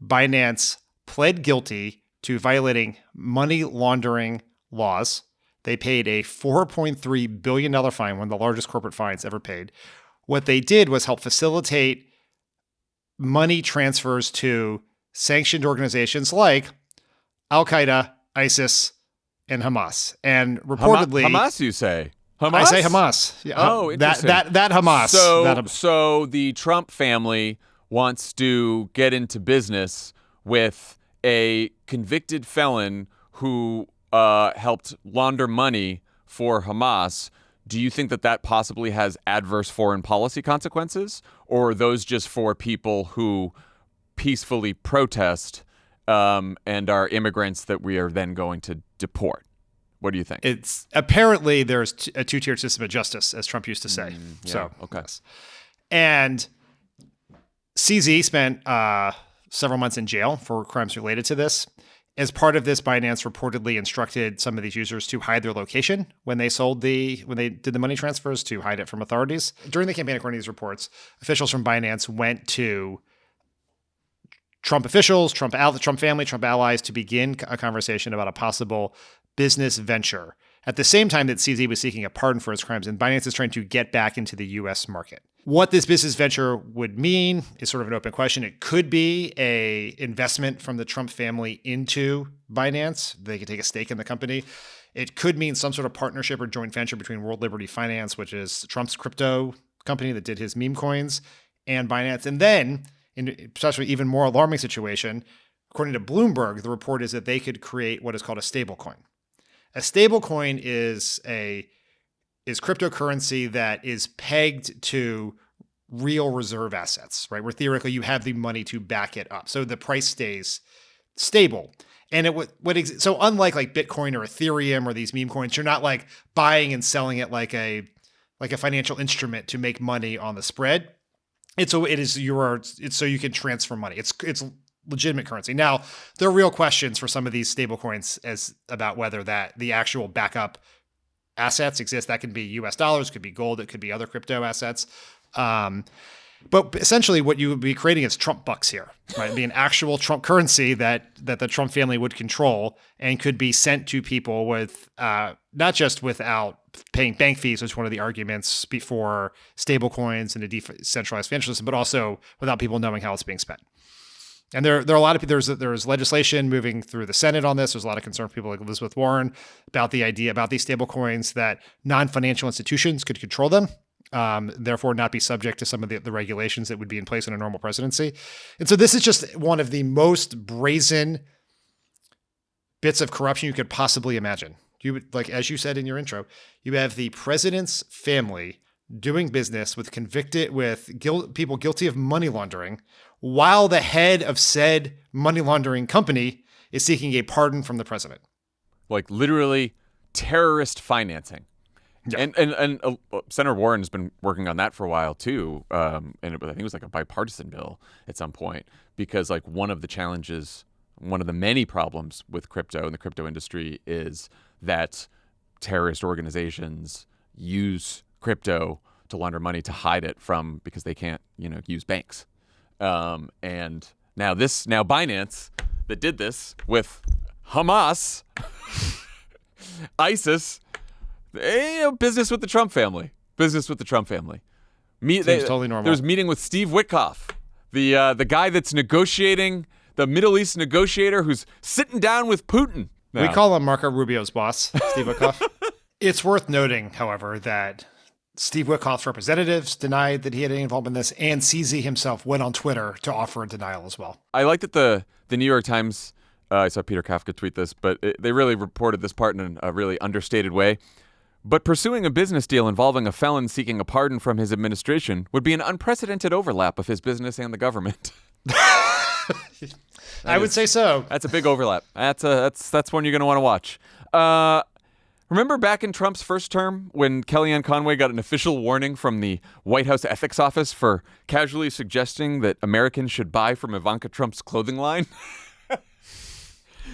Speaker 2: Binance pled guilty to violating money laundering laws. They paid a $4.3 billion fine, one of the largest corporate fines ever paid. What they did was help facilitate money transfers to sanctioned organizations like Al-Qaeda, ISIS, and Hamas. And reportedly...
Speaker 1: Hamas, you say? Hamas?
Speaker 2: I say Hamas. Yeah,
Speaker 1: Oh, interesting.
Speaker 2: That Hamas.
Speaker 1: So the Trump family wants to get into business with a convicted felon who helped launder money for Hamas. Do you think that possibly has adverse foreign policy consequences, or are those just for people who peacefully protest and are immigrants that we are then going to deport? What do you think?
Speaker 2: It's apparently there's a two-tiered system of justice, as Trump used to say.
Speaker 1: Okay.
Speaker 2: Yes. And CZ spent several months in jail for crimes related to this. As part of this, Binance reportedly instructed some of these users to hide their location when they did the money transfers, to hide it from authorities. During the campaign, according to these reports, officials from Binance went to Trump officials, Trump family, Trump allies to begin a conversation about a possible business venture. At the same time that CZ was seeking a pardon for his crimes, and Binance is trying to get back into the U.S. market. What this business venture would mean is sort of an open question. It could be a investment from the Trump family into Binance. They could take a stake in the company. It could mean some sort of partnership or joint venture between World Liberty Finance, which is Trump's crypto company that did his meme coins, and Binance. And then, in potentially even more alarming situation, according to Bloomberg, the report is that they could create what is called a stablecoin. A stablecoin is cryptocurrency that is pegged to real reserve assets, right? Where theoretically you have the money to back it up, so the price stays stable. And so unlike like Bitcoin or Ethereum or these meme coins, you're not like buying and selling it like a financial instrument to make money on the spread. It's so you can transfer money. It's legitimate currency. Now, there are real questions for some of these stablecoins as about whether that the actual backup assets exist. That can be US dollars, could be gold, it could be other crypto assets. But essentially what you would be creating is Trump bucks here, right? It'd be an actual Trump currency that the Trump family would control and could be sent to people with not just without paying bank fees, which is one of the arguments before stable coins and a decentralized financial system, but also without people knowing how it's being spent. And there are a lot of people, there's legislation moving through the Senate on this. There's a lot of concern from people like Elizabeth Warren about the idea about these stable coins, that non-financial institutions could control them, therefore not be subject to some of the regulations that would be in place in a normal presidency. And so this is just one of the most brazen bits of corruption you could possibly imagine. You would, like, as you said in your intro, you have the president's family doing business with people guilty of money laundering, while the head of said money laundering company is seeking a pardon from the president.
Speaker 1: Like literally terrorist financing. Yeah. And Senator Warren has been working on that for a while too. I think it was like a bipartisan bill at some point, because like one of the many problems with crypto and the crypto industry is that terrorist organizations use crypto to launder money to hide it because they can't, use banks. And now Binance that did this with Hamas, ISIS, business with the Trump family. Seems
Speaker 2: totally normal.
Speaker 1: There was a meeting with Steve Witkoff, the guy that's negotiating, the Middle East negotiator who's sitting down with Putin now.
Speaker 2: We call him Marco Rubio's boss, Steve Witkoff. It's worth noting, however, that Steve Witkoff's representatives denied that he had any involvement in this, and CZ himself went on Twitter to offer a denial as well.
Speaker 1: I like that the New York Times, I saw Peter Kafka tweet this, but they really reported this part in a really understated way. But pursuing a business deal involving a felon seeking a pardon from his administration would be an unprecedented overlap of his business and the government.
Speaker 2: I would say so.
Speaker 1: That's a big overlap. That's one you're going to want to watch. Remember back in Trump's first term when Kellyanne Conway got an official warning from the White House ethics office for casually suggesting that Americans should buy from Ivanka Trump's clothing line?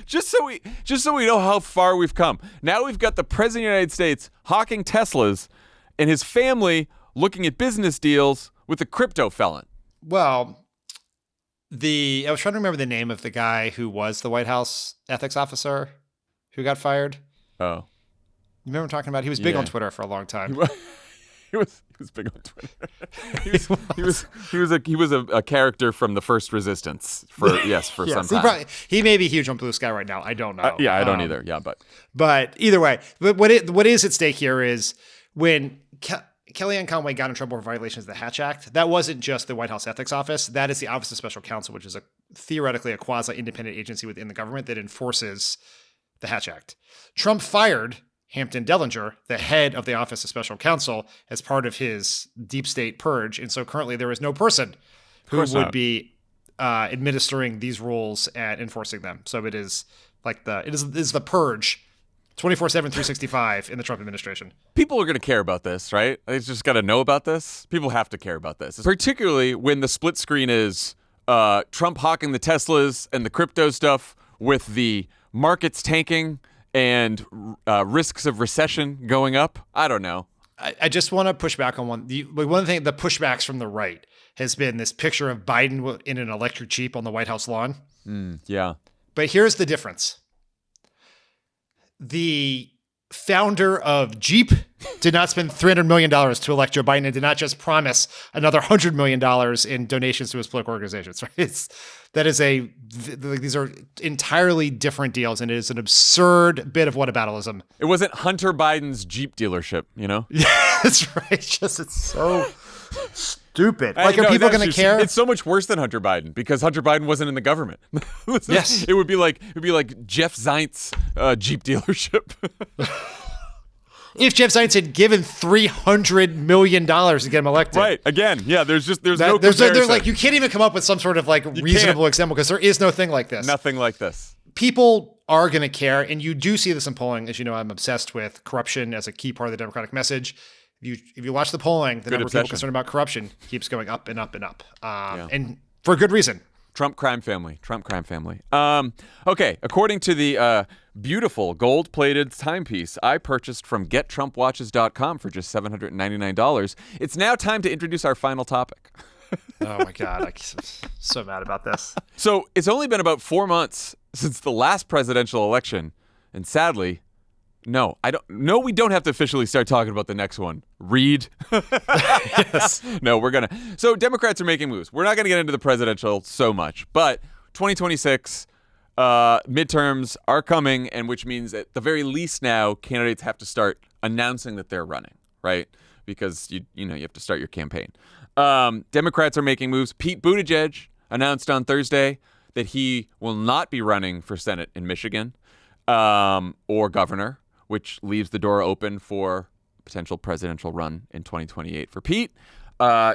Speaker 1: Just so we know how far we've come. Now we've got the President of the United States hawking Teslas and his family looking at business deals with a crypto felon.
Speaker 2: Well, I was trying to remember the name of the guy who was the White House ethics officer who got fired.
Speaker 1: Oh.
Speaker 2: You remember talking about? He was big
Speaker 1: Yeah.
Speaker 2: on Twitter for a long time.
Speaker 1: He was big on Twitter. he was a character from the first Resistance for some time.
Speaker 2: He may be huge on Blue Sky right now. I don't know.
Speaker 1: I don't either. Yeah,
Speaker 2: but either way, what is at stake here is when Kellyanne Conway got in trouble for violations of the Hatch Act. That wasn't just the White House Ethics Office. That is the Office of Special Counsel, which is theoretically a quasi-independent agency within the government that enforces the Hatch Act. Trump fired Hampton Dellinger, the head of the Office of Special Counsel, as part of his deep state purge. And so currently there is no person who would be administering these rules and enforcing them. So it is like it is the purge 24/7, 365 in the Trump administration.
Speaker 1: People are going to care about this, right? They just got to know about this. People have to care about this, particularly when the split screen is Trump hawking the Teslas and the crypto stuff with the markets tanking and risks of recession going up. I don't know.
Speaker 2: I just want to push back on one of the pushbacks from the right has been this picture of Biden in an electric Jeep on the White House lawn.
Speaker 1: Yeah.
Speaker 2: But here's the difference. The founder of Jeep did not spend $300 million to elect Joe Biden and did not just promise another $100 million in donations to his political organizations. Right? These are entirely different deals, and it is an absurd bit of whataboutism.
Speaker 1: It wasn't Hunter Biden's Jeep dealership, you know?
Speaker 2: Yeah, that's right. It's so stupid. Are people going to care?
Speaker 1: It's so much worse than Hunter Biden because Hunter Biden wasn't in the government.
Speaker 2: Yes,
Speaker 1: it would be like Jeff Zients' Jeep dealership.
Speaker 2: If Jeff Zients had given $300 million to get him elected,
Speaker 1: right? Again, yeah. There's no comparison.
Speaker 2: There's you can't even come up with some sort of reasonable example because there is no thing like this.
Speaker 1: Nothing like this.
Speaker 2: People are going to care, and you do see this in polling. As you know, I'm obsessed with corruption as a key part of the Democratic message. If you watch the polling, the number of people concerned about corruption keeps going up and up and up, and for good reason.
Speaker 1: Trump crime family. Okay, according to the beautiful gold-plated timepiece I purchased from GetTrumpWatches.com for just $799, it's now time to introduce our final topic.
Speaker 2: Oh my God, I'm so mad about this.
Speaker 1: So it's only been about 4 months since the last presidential election, and sadly, we don't have to officially start talking about the next one. Read.
Speaker 2: Yes.
Speaker 1: No, we're going to. So Democrats are making moves. We're not going to get into the presidential so much, but 2026 midterms are coming, and which means at the very least now candidates have to start announcing that they're running, right? Because you have to start your campaign. Democrats are making moves. Pete Buttigieg announced on Thursday that he will not be running for Senate in Michigan or governor, which leaves the door open for a potential presidential run in 2028 for Pete.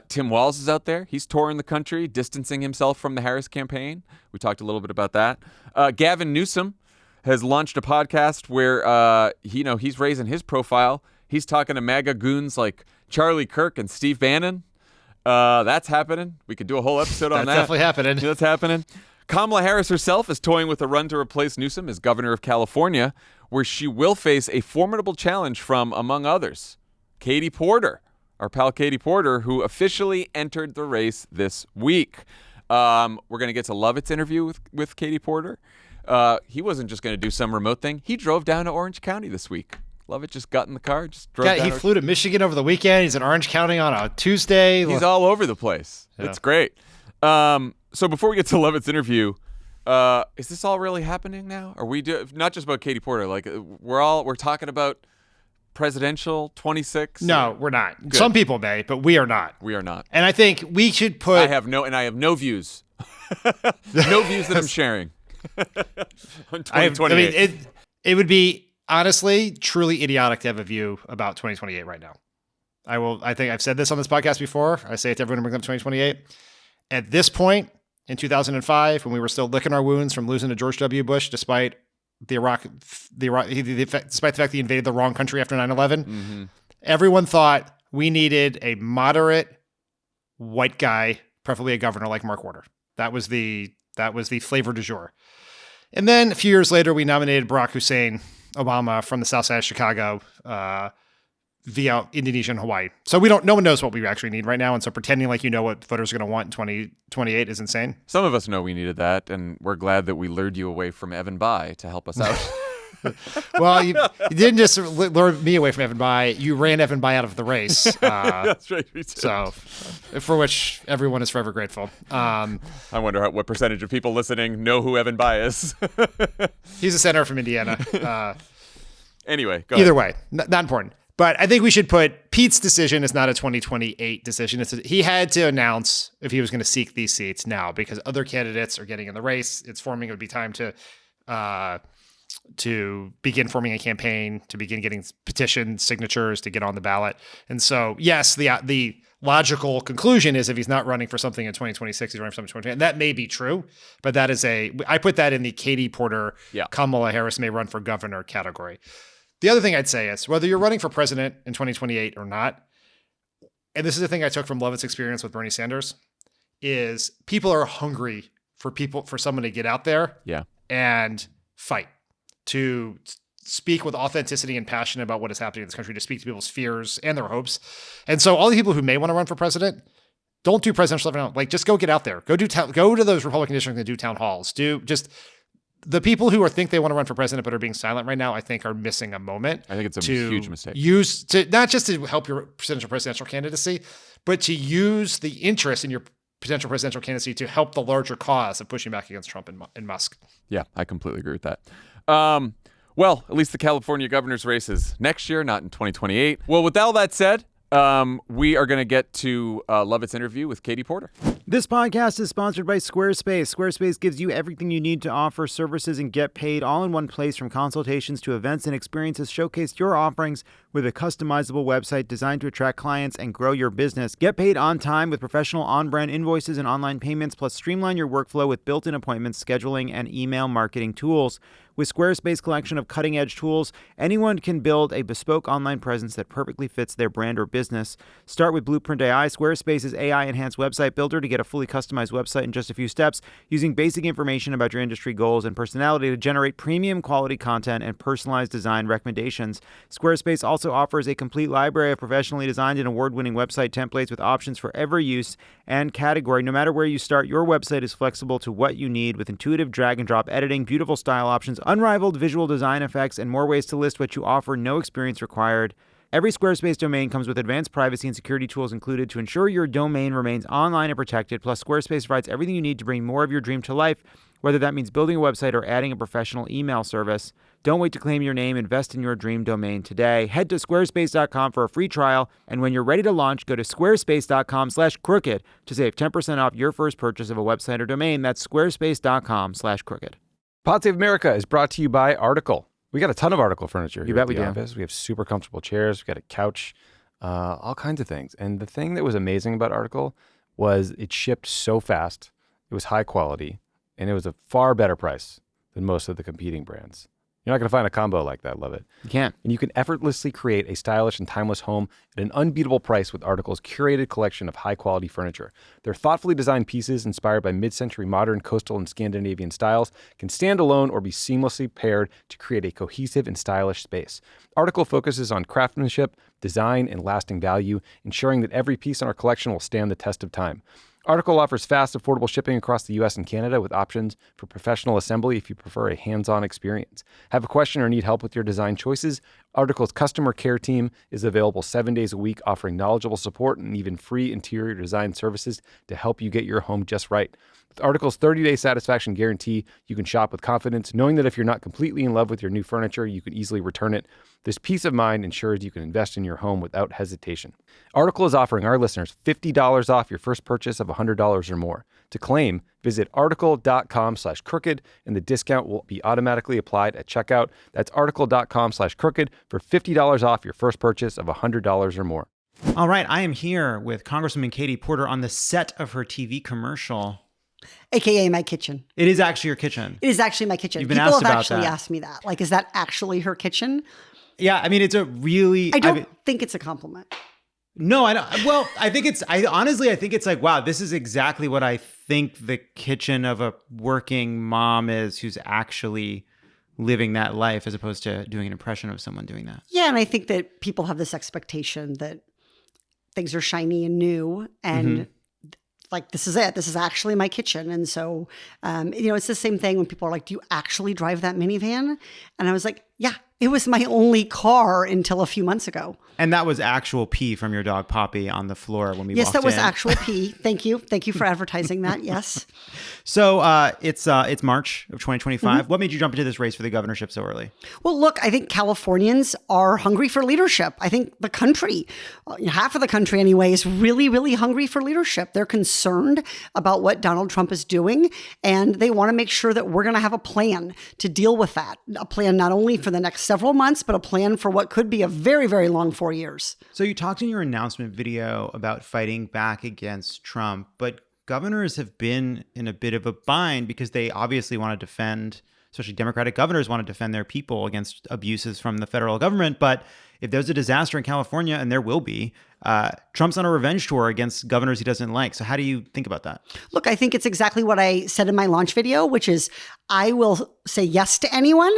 Speaker 1: Tim Walz is out there. He's touring the country, distancing himself from the Harris campaign. We talked a little bit about that. Gavin Newsom has launched a podcast where he's raising his profile. He's talking to MAGA goons like Charlie Kirk and Steve Bannon. That's happening. We could do a whole episode on that.
Speaker 2: That's definitely happening.
Speaker 1: That's happening. Kamala Harris herself is toying with a run to replace Newsom as governor of California, where she will face a formidable challenge from, among others, Katie Porter, our pal Katie Porter, who officially entered the race this week. We're going to get to Lovett's interview with Katie Porter. He wasn't just going to do some remote thing. He drove down to Orange County this week. Lovett just got in the car, just drove down.
Speaker 2: He flew to Michigan over the weekend. He's in Orange County on a Tuesday.
Speaker 1: He's all over the place. Yeah. It's great. So before we get to Lovett's interview, is this all really happening now? Are we not just about Katie Porter? Like we're talking about presidential 26?
Speaker 2: No, we're not. Some people may, but we are not.
Speaker 1: We are not.
Speaker 2: And I think we should put.
Speaker 1: I have no views. No views that I'm sharing. On 2028.
Speaker 2: It would be honestly truly idiotic to have a view about 2028 right now. I think I've said this on this podcast before. I say it to everyone who brings up 2028. At this point in 2005, when we were still licking our wounds from losing to George W. Bush, despite despite the fact that he invaded the wrong country after 9/11, everyone thought we needed a moderate white guy, preferably a governor like Mark Warner. That was the flavor du jour. And then a few years later, we nominated Barack Hussein Obama from the South Side of Chicago via Indonesia and Hawaii. So no one knows what we actually need right now. And so pretending like you know what voters are going to want in 2028 is insane.
Speaker 1: Some of us know we needed that, and we're glad that we lured you away from Evan Bayh to help us out.
Speaker 2: Well, you didn't just lure me away from Evan Bayh. You ran Evan Bayh out of the race.
Speaker 1: That's right. We did.
Speaker 2: So, for which everyone is forever grateful.
Speaker 1: I wonder what percentage of people listening know who Evan Bayh is.
Speaker 2: He's a senator from Indiana.
Speaker 1: Anyway, go
Speaker 2: either
Speaker 1: ahead.
Speaker 2: way, not important. But I think we should put Pete's decision is not a 2028 decision. He had to announce if he was going to seek these seats now because other candidates are getting in the race. It would be time to begin forming a campaign, to begin getting petition signatures to get on the ballot. And so, yes, the logical conclusion is if he's not running for something in 2026, he's running for something in 2028. And that may be true, but I put that in the Katie Porter, Kamala Harris may run for governor category. The other thing I'd say is whether you're running for president in 2028 or not, and this is the thing I took from Lovett's experience with Bernie Sanders, is people are hungry for someone to get out there and fight, to speak with authenticity and passion about what is happening in this country, to speak to people's fears and their hopes. And so all the people who may want to run for president, don't do presidential stuff now. Like, just go get out there. Go to those Republican districts and do town halls. The people who think they want to run for president but are being silent right now, I think, are missing a moment.
Speaker 1: I think it's a huge mistake.
Speaker 2: Not just to help your presidential candidacy, but to use the interest in your potential presidential candidacy to help the larger cause of pushing back against Trump and Musk. Yeah,
Speaker 1: I completely agree with that. Well, at least the California governor's race is next year, not in 2028. Well, with all that said, we are going to get to Lovett's interview with Katie Porter.
Speaker 4: This podcast is sponsored by Squarespace. Squarespace gives you everything you need to offer services and get paid all in one place, from consultations to events and experiences. Showcase your offerings with a customizable website designed to attract clients and grow your business. Get paid on time with professional on-brand invoices and online payments, plus streamline your workflow with built-in appointments, scheduling, and email marketing tools. With Squarespace's collection of cutting-edge tools, anyone can build a bespoke online presence that perfectly fits their brand or business. Start with Blueprint AI, Squarespace's AI-enhanced website builder, to get a fully customized website in just a few steps, using basic information about your industry goals and personality to generate premium quality content and personalized design recommendations. Squarespace also offers a complete library of professionally designed and award-winning website templates with options for every use and category. No matter where you start, your website is flexible to what you need, with intuitive drag-and-drop editing, beautiful style options, unrivaled visual design effects, and more ways to list what you offer. No experience required. Every Squarespace domain comes with advanced privacy and security tools included to ensure your domain remains online and protected. Plus, Squarespace provides everything you need to bring more of your dream to life, whether that means building a website or adding a professional email service. Don't wait to claim your name. Invest in your dream domain today. Head to squarespace.com for a free trial, and when you're ready to launch, go to squarespace.com/crooked to save 10% off your first purchase of a website or domain. That's squarespace.com/crooked.
Speaker 5: Pod Save America is brought to you by Article. We got a ton of Article furniture here
Speaker 4: bet
Speaker 5: at
Speaker 4: we
Speaker 5: the
Speaker 4: do.
Speaker 5: office. We have super comfortable chairs. We got a couch, all kinds of things. And the thing that was amazing about Article was it shipped so fast. It was high quality, and it was a far better price than most of the competing brands. You're not going to find a combo like that, Love It.
Speaker 4: You can't.
Speaker 5: And you can effortlessly create a stylish and timeless home at an unbeatable price with Article's curated collection of high-quality furniture. Their thoughtfully designed pieces, inspired by mid-century modern, coastal, and Scandinavian styles, can stand alone or be seamlessly paired to create a cohesive and stylish space. Article focuses on craftsmanship, design, and lasting value, ensuring that every piece in our collection will stand the test of time. Article offers fast, affordable shipping across the U.S. and Canada, with options for professional assembly if you prefer a hands-on experience. Have a question or need help with your design choices? Article's customer care team is available 7 days a week, offering knowledgeable support and even free interior design services to help you get your home just right. With Article's 30-day satisfaction guarantee, you can shop with confidence, knowing that if you're not completely in love with your new furniture, you can easily return it. This peace of mind ensures you can invest in your home without hesitation. Article is offering our listeners $50 off your first purchase of $100 or more. To claim, visit article.com/crooked, and the discount will be automatically applied at checkout. That's article.com/crooked for $50 off your first purchase of $100 or more.
Speaker 4: All right, I am here with Congresswoman Katie Porter on the set of her TV commercial.
Speaker 8: AKA my kitchen.
Speaker 4: It is actually your kitchen.
Speaker 8: It is actually my kitchen.
Speaker 4: You've been
Speaker 8: People
Speaker 4: asked
Speaker 8: have
Speaker 4: about
Speaker 8: actually
Speaker 4: that.
Speaker 8: asked me that. Like, is that actually her kitchen?
Speaker 4: Yeah, I mean, it's a really...
Speaker 8: I don't think it's a compliment.
Speaker 4: No, I don't. Well, I think it's, I think it's like, wow, this is exactly what I think the kitchen of a working mom is who's actually living that life as opposed to doing an impression of someone doing that.
Speaker 8: Yeah, and I think that people have this expectation that things are shiny and new and like, this is it. This is actually my kitchen. And so, it's the same thing when people are like, do you actually drive that minivan? And I was like, yeah, it was my only car until a few months ago.
Speaker 4: And that was actual pee from your dog Poppy on the floor when we walked in.
Speaker 8: Yes, that was actual pee. Thank you. Thank you for advertising that. Yes.
Speaker 4: So it's March of 2025. What made you jump into this race for the governorship so early?
Speaker 8: Well, look, I think Californians are hungry for leadership. I think the country, half of the country anyway, is really, really hungry for leadership. They're concerned about what Donald Trump is doing, and they want to make sure that we're going to have a plan to deal with that. A plan not only for the next several months, but a plan for what could be a very, very long 4 years.
Speaker 4: So you talked in your announcement video about fighting back against Trump, but governors have been in a bit of a bind because they obviously want to defend, especially Democratic governors want to defend their people against abuses from the federal government. But if there's a disaster in California, and there will be, Trump's on a revenge tour against governors he doesn't like. So how do you think about that?
Speaker 8: Look, I think it's exactly what I said in my launch video, which is I will say yes to anyone,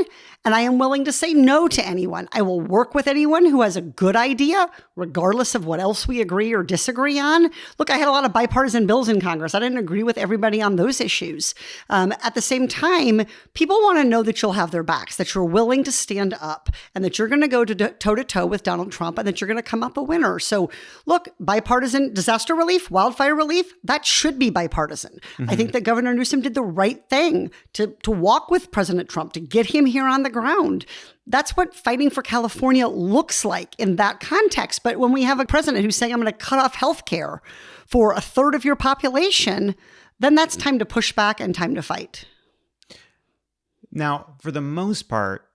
Speaker 8: and I am willing to say no to anyone. I will work with anyone who has a good idea, regardless of what else we agree or disagree on. Look, I had a lot of bipartisan bills in Congress. I didn't agree with everybody on those issues. At the same time, people want to know that you'll have their backs, that you're willing to stand up, and that you're going to go toe-to-toe with Donald Trump, and that you're going to come up a winner. So look, bipartisan disaster relief, wildfire relief, that should be bipartisan. I think that Governor Newsom did the right thing to walk with President Trump, to get him here on the ground. That's what fighting for California looks like in that context. But when we have a president who's saying, I'm going to cut off health care for a third of your population, then that's time to push back and time to fight.
Speaker 4: Now, for the most part,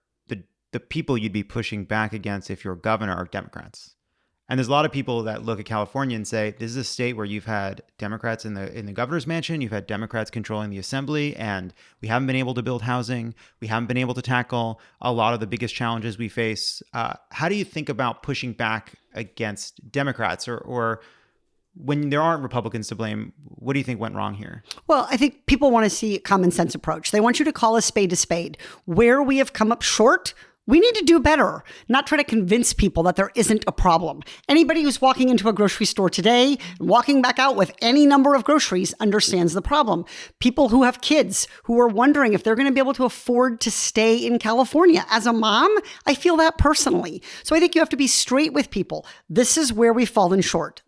Speaker 4: the people you'd be pushing back against if you're governor are Democrats. And there's a lot of people that look at California and say, this is a state where you've had Democrats in the governor's mansion, you've had Democrats controlling the assembly, and we haven't been able to build housing. We haven't been able to tackle a lot of the biggest challenges we face. How do you think about pushing back against Democrats or when there aren't Republicans to blame, what do you think went wrong here?
Speaker 8: Well, I think people want to see a common sense approach. They want you to call a spade. Where we have come up short, we need to do better, not try to convince people that there isn't a problem. Anybody who's walking into a grocery store today and walking back out with any number of groceries understands the problem. People who have kids who are wondering if they're going to be able to afford to stay in California. As a mom, I feel that personally. So I think you have to be straight with people. This is where we've fallen short.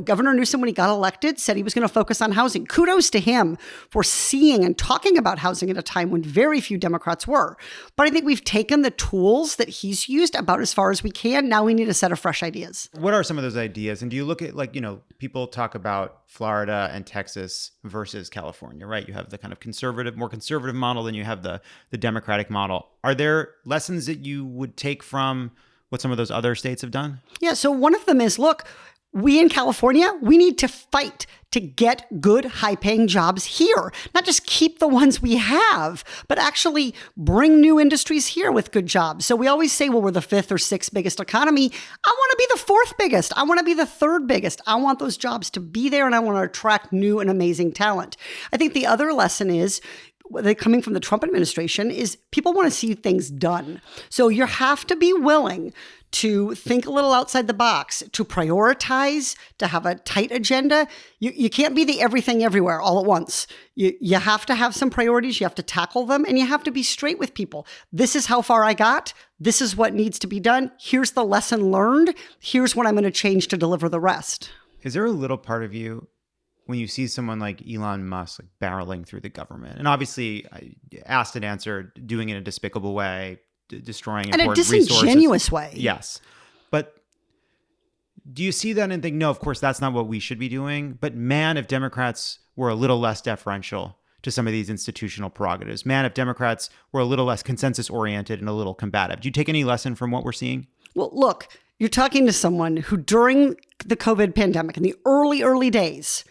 Speaker 8: Governor Newsom, when he got elected, said he was going to focus on housing. Kudos to him for seeing and talking about housing at a time when very few Democrats were. But I think we've taken the tools that he's used about as far as we can. Now we need a set of fresh ideas.
Speaker 4: What are some of those ideas? And do you look at people talk about Florida and Texas versus California, right? You have the kind of more conservative model, then you have the Democratic model. Are there lessons that you would take from what some of those other states have done? Yeah.
Speaker 8: So one of them is, look, we in California, we need to fight to get good, high-paying jobs here. Not just keep the ones we have, but actually bring new industries here with good jobs. So we always say, well, we're the fifth or sixth biggest economy. I want to be the fourth biggest. I want to be the third biggest. I want those jobs to be there, and I want to attract new and amazing talent. I think the other lesson is, coming from the Trump administration, is people want to see things done. So you have to be willing to think a little outside the box, to prioritize, to have a tight agenda. You can't be the everything everywhere all at once. You have to have some priorities. You have to tackle them, and you have to be straight with people. This is how far I got. This is what needs to be done. Here's the lesson learned. Here's what I'm going to change to deliver the rest.
Speaker 4: Is there a little part of you when you see someone like Elon Musk like barreling through the government, and obviously asked and answered, doing it in a despicable way, destroying important resources.
Speaker 8: In a disingenuous way.
Speaker 4: Yes. But do you see that and think, no, of course, that's not what we should be doing? But man, if Democrats were a little less deferential to some of these institutional prerogatives, man, if Democrats were a little less consensus-oriented and a little combative, do you take any lesson from what we're seeing?
Speaker 8: Well, look, you're talking to someone who during the COVID pandemic, in the early days,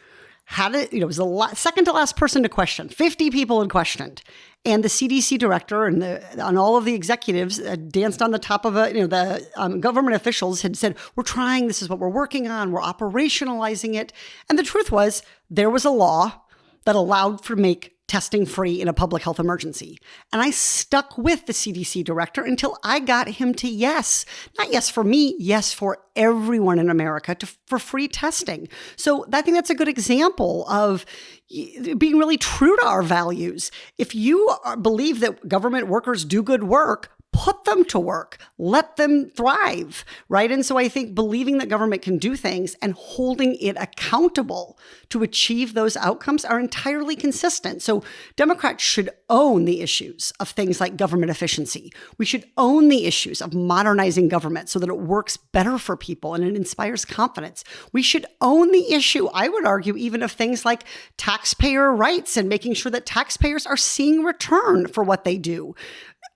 Speaker 8: had it, was the second to last person to question. 50 people had questioned. And the CDC director and all of the executives danced on the top of it. The government officials had said, we're trying, this is what we're working on, we're operationalizing it. And the truth was, there was a law that allowed for make testing free in a public health emergency. And I stuck with the CDC director until I got him to yes. Not yes for me, yes for everyone in America for free testing. So I think that's a good example of being really true to our values. If you believe that government workers do good work, put them to work, let them thrive, right? And so I think believing that government can do things and holding it accountable to achieve those outcomes are entirely consistent. So Democrats should own the issues of things like government efficiency. We should own the issues of modernizing government so that it works better for people and it inspires confidence. We should own the issue, I would argue, even of things like taxpayer rights and making sure that taxpayers are seeing return for what they do.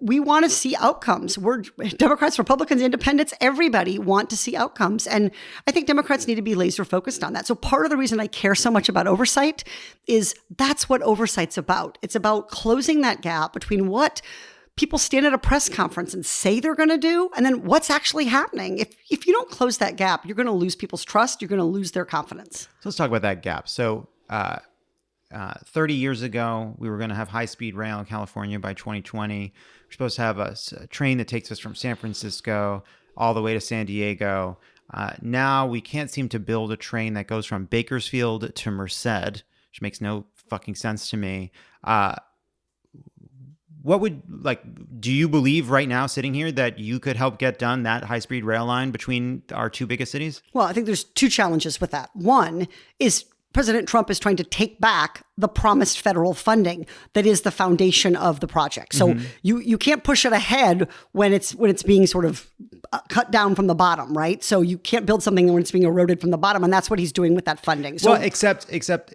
Speaker 8: We want to see outcomes. We're Democrats, Republicans, Independents, everybody want to see outcomes. And I think Democrats need to be laser focused on that. So part of the reason I care so much about oversight is that's what oversight's about. It's about closing that gap between what people stand at a press conference and say they're going to do, and then what's actually happening. If you don't close that gap, you're going to lose people's trust. You're going to lose their confidence.
Speaker 4: So let's talk about that gap. So 30 years ago, we were going to have high-speed rail in California by 2020. We're supposed to have a train that takes us from San Francisco all the way to San Diego. Now we can't seem to build a train that goes from Bakersfield to Merced, which makes no fucking sense to me. Do you believe right now, sitting here, that you could help get done that high-speed rail line between our two biggest cities? Well,
Speaker 8: I think there's two challenges with that. One is President Trump is trying to take back the promised federal funding that is the foundation of the project. So you can't push it ahead when it's being sort of cut down from the bottom, right? So you can't build something when it's being eroded from the bottom, and that's what he's doing with that funding. So,
Speaker 4: well, except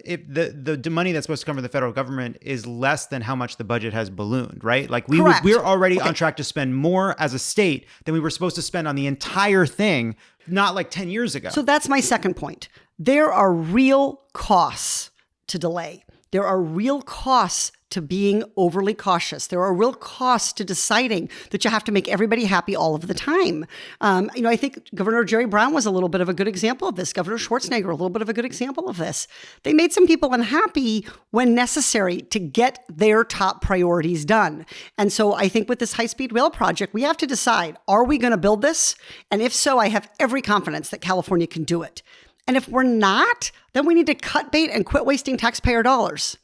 Speaker 4: if the money that's supposed to come from the federal government is less than how much the budget has ballooned, right? Like we're already on track to spend more as a state than we were supposed to spend on the entire thing, not like 10 years ago.
Speaker 8: So that's my second point. There are real costs to delay. There are real costs to being overly cautious. There are real costs to deciding that you have to make everybody happy all of the time. I think Governor Jerry Brown was a little bit of a good example of this. Governor Schwarzenegger, a little bit of a good example of this. They made some people unhappy when necessary to get their top priorities done. And so I think with this high-speed rail project, we have to decide, are we going to build this? And if so, I have every confidence that California can do it. And if we're not, then we need to cut bait and quit wasting taxpayer dollars.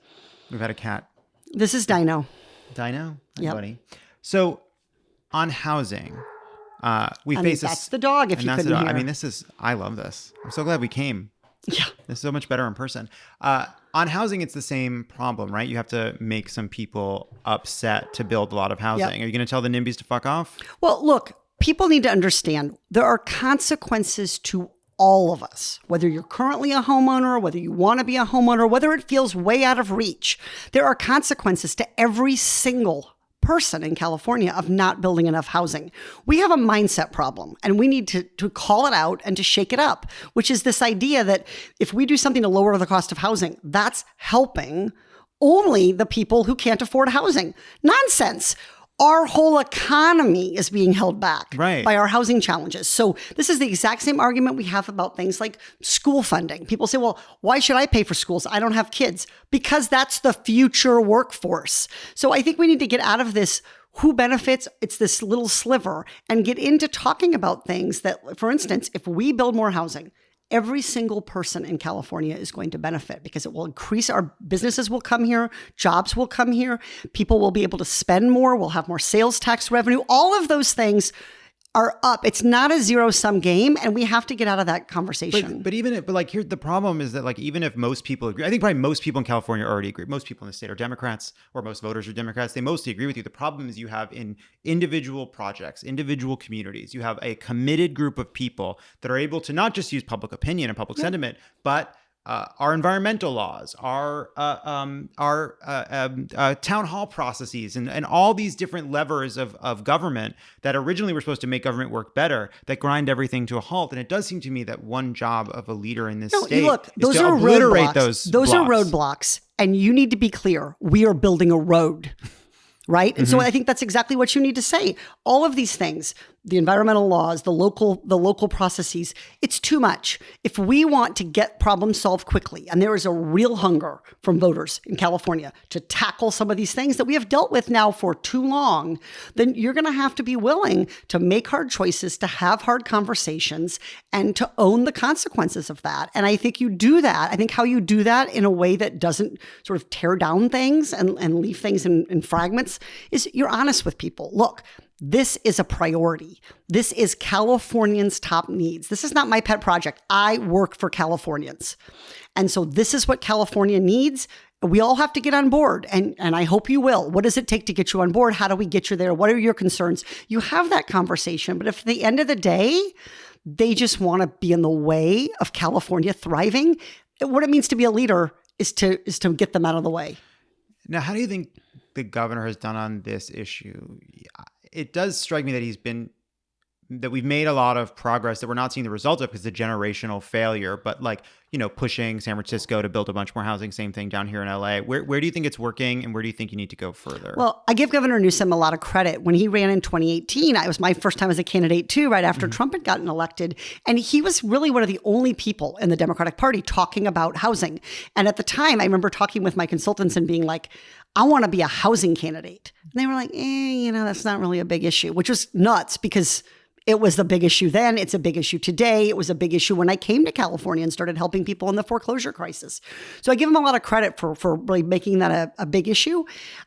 Speaker 4: We've had a cat.
Speaker 8: This is Dino.
Speaker 4: Dino? Hi,
Speaker 8: yep.
Speaker 4: Buddy. So on housing, we face this.
Speaker 8: That's the dog, if you couldn't hear.
Speaker 4: I mean, I love this. I'm so glad we came.
Speaker 8: Yeah.
Speaker 4: This is so much better in person. On housing, it's the same problem, right? You have to make some people upset to build a lot of housing. Yep. Are you going to tell the NIMBYs to fuck off?
Speaker 8: Well, look, people need to understand there are consequences to all of us, whether you're currently a homeowner, whether you want to be a homeowner, whether it feels way out of reach. There are consequences to every single person in California of not building enough housing. We have a mindset problem, and we need to call it out and to shake it up, which is this idea that if we do something to lower the cost of housing, that's helping only the people who can't afford housing. Nonsense. Our whole economy is being held back
Speaker 4: Right.
Speaker 8: by our housing challenges. So this is the exact same argument we have about things like school funding. People say, well, why should I pay for schools? I don't have kids. Because that's the future workforce. So I think we need to get out of this who benefits, it's this little sliver, and get into talking about things that, for instance, if we build more housing, every single person in California is going to benefit because it will increase our businesses will come here, jobs will come here, people will be able to spend more, we'll have more sales tax revenue. All of those things are up. It's not a zero-sum game, and we have to get out of that conversation.
Speaker 4: But here the problem is that like even if most people agree, I think probably most people in California already agree. Most people in the state are Democrats, or most voters are Democrats. They mostly agree with you. The problem is you have in individual projects, individual communities, you have a committed group of people that are able to not just use public opinion and public sentiment, but our environmental laws, our town hall processes, and all these different levers of government that originally were supposed to make government work better, that grind everything to a halt. And it does seem to me that one job of a leader in this state is to obliterate those
Speaker 8: blocks. Are roadblocks. And you need to be clear. We are building a road. Right? And so I think that's exactly what you need to say. All of these things, the environmental laws, the local processes, it's too much. If we want to get problems solved quickly, and there is a real hunger from voters in California to tackle some of these things that we have dealt with now for too long, then you're going to have to be willing to make hard choices, to have hard conversations, and to own the consequences of that. And I think you do that. I think how you do that in a way that doesn't sort of tear down things and leave things in fragments is you're honest with people. Look, this is a priority. This is Californians' top needs. This is not my pet project. I work for Californians. And so this is what California needs. We all have to get on board, and I hope you will. What does it take to get you on board? How do we get you there? What are your concerns? You have that conversation. But if at the end of the day, they just want to be in the way of California thriving, what it means to be a leader is to get them out of the way.
Speaker 4: Now, how do you think the governor has done on this issue? It does strike me that we've made a lot of progress that we're not seeing the result of because it's a generational failure, but pushing San Francisco to build a bunch more housing, same thing down here in LA. Where do you think it's working, and where do you think you need to go further?
Speaker 8: Well, I give Governor Newsom a lot of credit. When he ran in 2018, it was my first time as a candidate too, right after Trump had gotten elected. And he was really one of the only people in the Democratic Party talking about housing. And at the time, I remember talking with my consultants and being like, I want to be a housing candidate. And they were like, that's not really a big issue, which was nuts because it was the big issue then. It's a big issue today. It was a big issue when I came to California and started helping people in the foreclosure crisis. So I give him a lot of credit for really making that a big issue.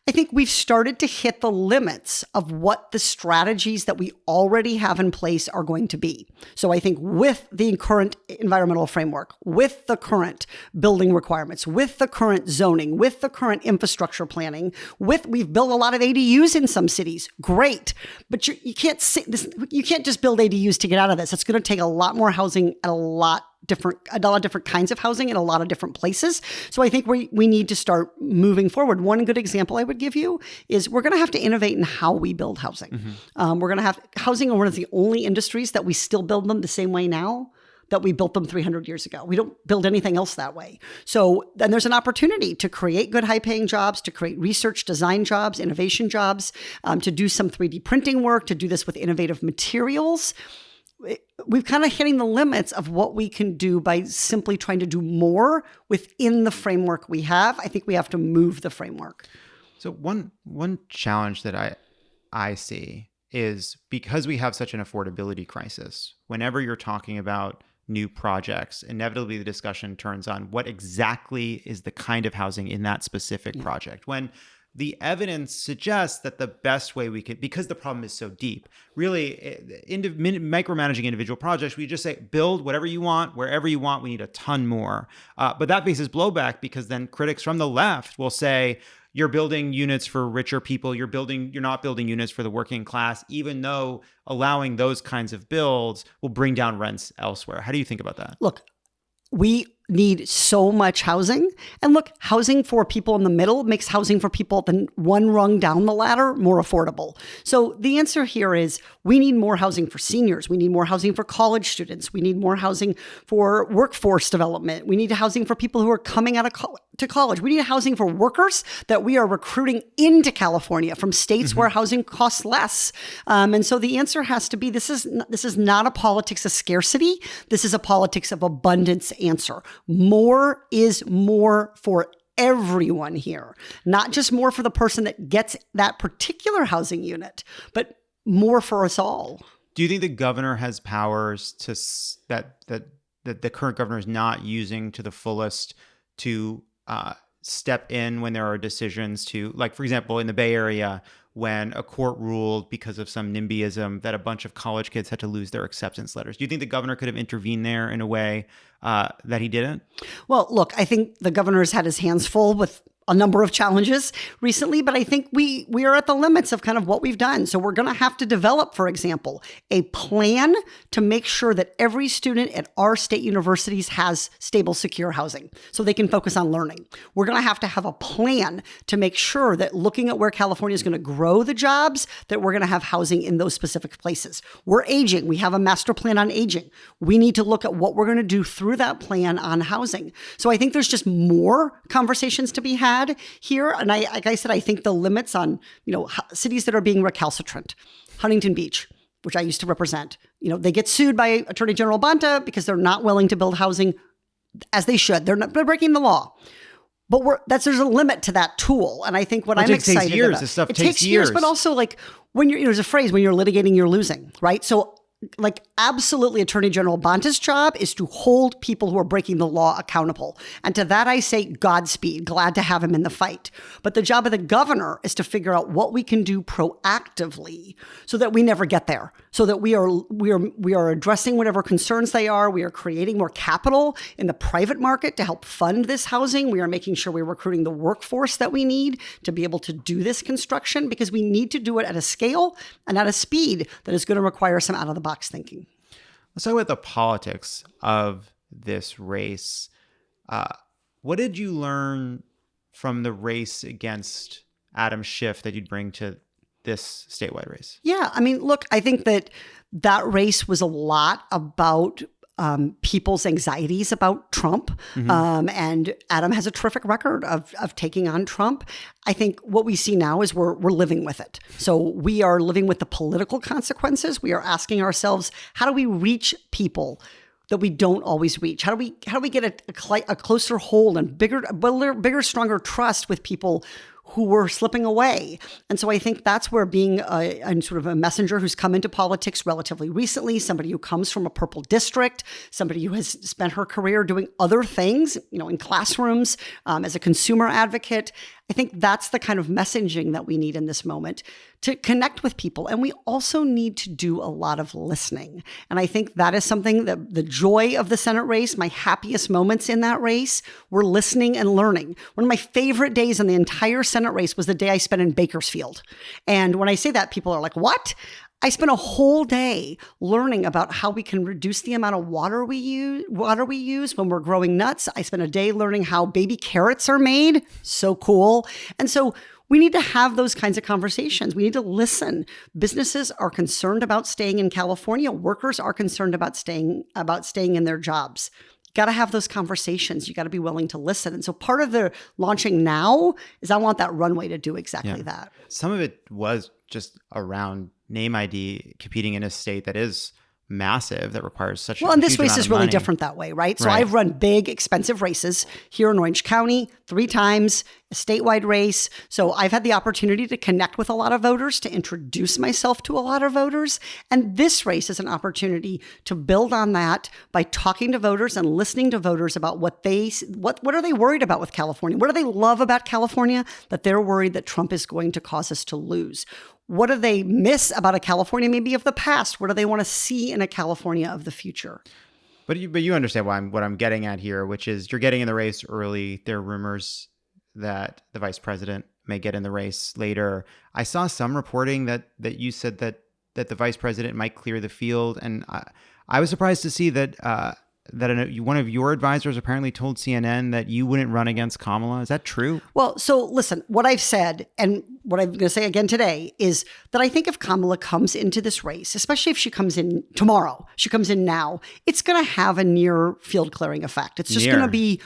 Speaker 8: I think we've started to hit the limits of what the strategies that we already have in place are going to be. So I think with the current environmental framework, with the current building requirements, with the current zoning, with the current infrastructure planning, we've built a lot of ADUs in some cities. Great. But you can't say this, you can't just build ADUs to get out of this. It's going to take a lot more housing at a lot of different kinds of housing in a lot of different places. So I think we need to start moving forward. One good example I would give you is we're going to have to innovate in how we build housing. We're going to have housing are one of the only industries that we still build them the same way now that we built them 300 years ago. We don't build anything else that way. So then there's an opportunity to create good high-paying jobs, to create research, design jobs, innovation jobs, to do some 3D printing work, to do this with innovative materials. We've kind of hitting the limits of what we can do by simply trying to do more within the framework we have. I think we have to move the framework.
Speaker 4: So one challenge that I see is because we have such an affordability crisis, whenever you're talking about new projects, inevitably the discussion turns on what exactly is the kind of housing in that specific project. When the evidence suggests that the best way we could, because the problem is so deep, really micromanaging individual projects, we just say, build whatever you want, wherever you want, we need a ton more. But that faces blowback because then critics from the left will say, you're building units for richer people, you're not building units for the working class, even though allowing those kinds of builds will bring down rents elsewhere. How do you think about that?
Speaker 8: Look, we need so much housing. And look, housing for people in the middle makes housing for people then one rung down the ladder more affordable. So the answer here is we need more housing for seniors. We need more housing for college students. We need more housing for workforce development. We need housing for people who are coming out of to college. We need housing for workers that we are recruiting into California from states where housing costs less. And so the answer has to be, this is not a politics of scarcity. This is a politics of abundance answer. More is more for everyone here, not just more for the person that gets that particular housing unit, but more for us all.
Speaker 4: Do you think the governor has powers to that the current governor is not using to the fullest to step in when there are decisions to, like, for example, in the Bay Area, when a court ruled because of some NIMBYism that a bunch of college kids had to lose their acceptance letters? Do you think the governor could have intervened there in a way that he didn't?
Speaker 8: Well, look, I think the governor's had his hands full with a number of challenges recently, but I think we are at the limits of kind of what we've done. So we're going to have to develop, for example, a plan to make sure that every student at our state universities has stable, secure housing so they can focus on learning. We're going to have a plan to make sure that looking at where California is going to grow the jobs, that we're going to have housing in those specific places. We're aging. We have a master plan on aging. We need to look at what we're going to do through that plan on housing. So I think there's just more conversations to be had here. And like I said, I think the limits on, cities that are being recalcitrant, Huntington Beach, which I used to represent, they get sued by Attorney General Bonta because they're not willing to build housing as they should. They're breaking the law. But there's a limit to that tool. And I think what I'm excited
Speaker 4: takes years.
Speaker 8: about,
Speaker 4: This stuff
Speaker 8: it
Speaker 4: takes years.
Speaker 8: But also like when there's a phrase, when you're litigating, you're losing, right? So like absolutely Attorney General Bonta's job is to hold people who are breaking the law accountable. And to that I say Godspeed, glad to have him in the fight. But the job of the governor is to figure out what we can do proactively so that we never get there, so that we are addressing whatever concerns they are. We are creating more capital in the private market to help fund this housing. We are making sure we're recruiting the workforce that we need to be able to do this construction, because we need to do it at a scale and at a speed that is going to require some out-of-the-box thinking.
Speaker 4: Let's talk about the politics of this race. What did you learn from the race against Adam Schiff that you'd bring to this statewide race?
Speaker 8: Yeah, I mean, look, I think that race was a lot about people's anxieties about Trump. And Adam has a terrific record of taking on Trump. I think what we see now is we're living with it. So we are living with the political consequences. We are asking ourselves, how do we reach people that we don't always reach? How do we get a closer hold and bigger, stronger trust with people who were slipping away? And so I think that's where being a sort of a messenger who's come into politics relatively recently, somebody who comes from a purple district, somebody who has spent her career doing other things, in classrooms, as a consumer advocate, I think that's the kind of messaging that we need in this moment to connect with people. And we also need to do a lot of listening. And I think that is something that the joy of the Senate race, my happiest moments in that race, were listening and learning. One of my favorite days in the entire Senate race was the day I spent in Bakersfield. And when I say that, people are like, what? I spent a whole day learning about how we can reduce the amount of water we use when we're growing nuts. I spent a day learning how baby carrots are made. So cool. And so we need to have those kinds of conversations. We need to listen. Businesses are concerned about staying in California. Workers are concerned about staying in their jobs. You got to have those conversations. You got to be willing to listen. And so part of the launching now is I want that runway to do exactly that.
Speaker 4: Some of it was just around name ID, competing in a state that is massive, that requires such
Speaker 8: and this race is really different that way, right? So
Speaker 4: Right.
Speaker 8: I've run big, expensive races here in Orange County 3 times, a statewide race. So I've had the opportunity to connect with a lot of voters, to introduce myself to a lot of voters. And this race is an opportunity to build on that by talking to voters and listening to voters about what are they worried about with California? What do they love about California that they're worried that Trump is going to cause us to lose? What do they miss about a California maybe of the past? What do they want to see in a California of the future?
Speaker 4: But you understand what I'm getting at here, which is you're getting in the race early. There are rumors that the vice president may get in the race later. I saw some reporting that you said that the vice president might clear the field, and I was surprised to see that one of your advisors apparently told CNN that you wouldn't run against Kamala. Is that true?
Speaker 8: Well, so listen, what I've said and what I'm going to say again today is that I think if Kamala comes into this race, especially if she comes in tomorrow, she comes in now, it's going to have a near field clearing effect. It's just going to be,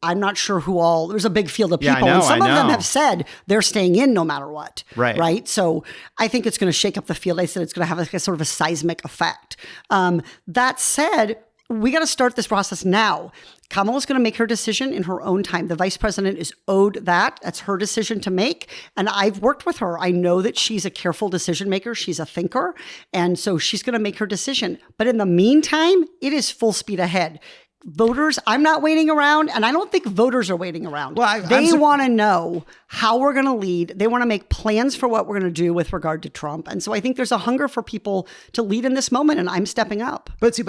Speaker 8: I'm not sure who all, there's a big field of
Speaker 4: Yeah,
Speaker 8: people.
Speaker 4: I know,
Speaker 8: and some
Speaker 4: I
Speaker 8: of them
Speaker 4: know.
Speaker 8: have said they're staying in no matter what.
Speaker 4: Right.
Speaker 8: So I think it's going to shake up the field. I said it's going to have a sort of a seismic effect. That said, we got to start this process now. Kamala's going to make her decision in her own time. The vice president is owed that. That's her decision to make. And I've worked with her. I know that she's a careful decision maker. She's a thinker. And so she's going to make her decision. But in the meantime, it is full speed ahead. Voters, I'm not waiting around, and I don't think voters are waiting around.
Speaker 4: Well,
Speaker 8: they want to know how we're going to lead. They want to make plans for what we're going to do with regard to Trump. And so I think there's a hunger for people to lead in this moment, and I'm stepping up.
Speaker 4: But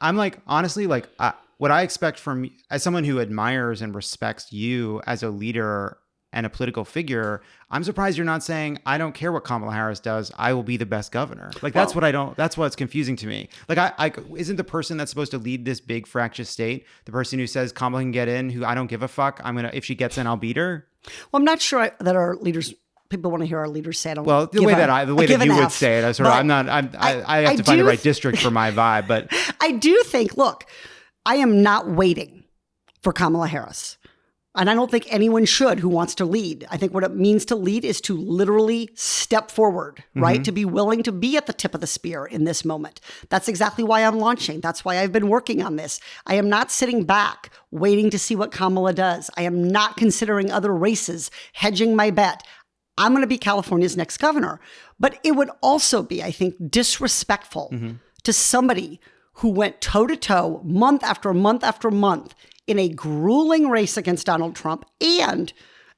Speaker 4: I'm like, honestly, like what I expect from, as someone who admires and respects you as a leader and a political figure, I'm surprised you're not saying, I don't care what Kamala Harris does, I will be the best governor. Like, that's what's confusing to me. Like, isn't the person that's supposed to lead this big fractious state the person who says Kamala can get in, who I don't give a fuck, if she gets in, I'll beat her?
Speaker 8: Well, I'm not sure that our leaders, people want to hear our leaders say it.
Speaker 4: Well, the way that you would say it, I have to find the right district for my vibe, but
Speaker 8: I do think, look, I am not waiting for Kamala Harris. And I don't think anyone should who wants to lead. I think what it means to lead is to literally step forward, right? To be willing to be at the tip of the spear in this moment. That's exactly why I'm launching. That's why I've been working on this. I am not sitting back waiting to see what Kamala does. I am not considering other races, hedging my bet. I'm going to be California's next governor. But it would also be, I think, disrespectful to somebody who went toe-to-toe, month after month after month, in a grueling race against Donald Trump, and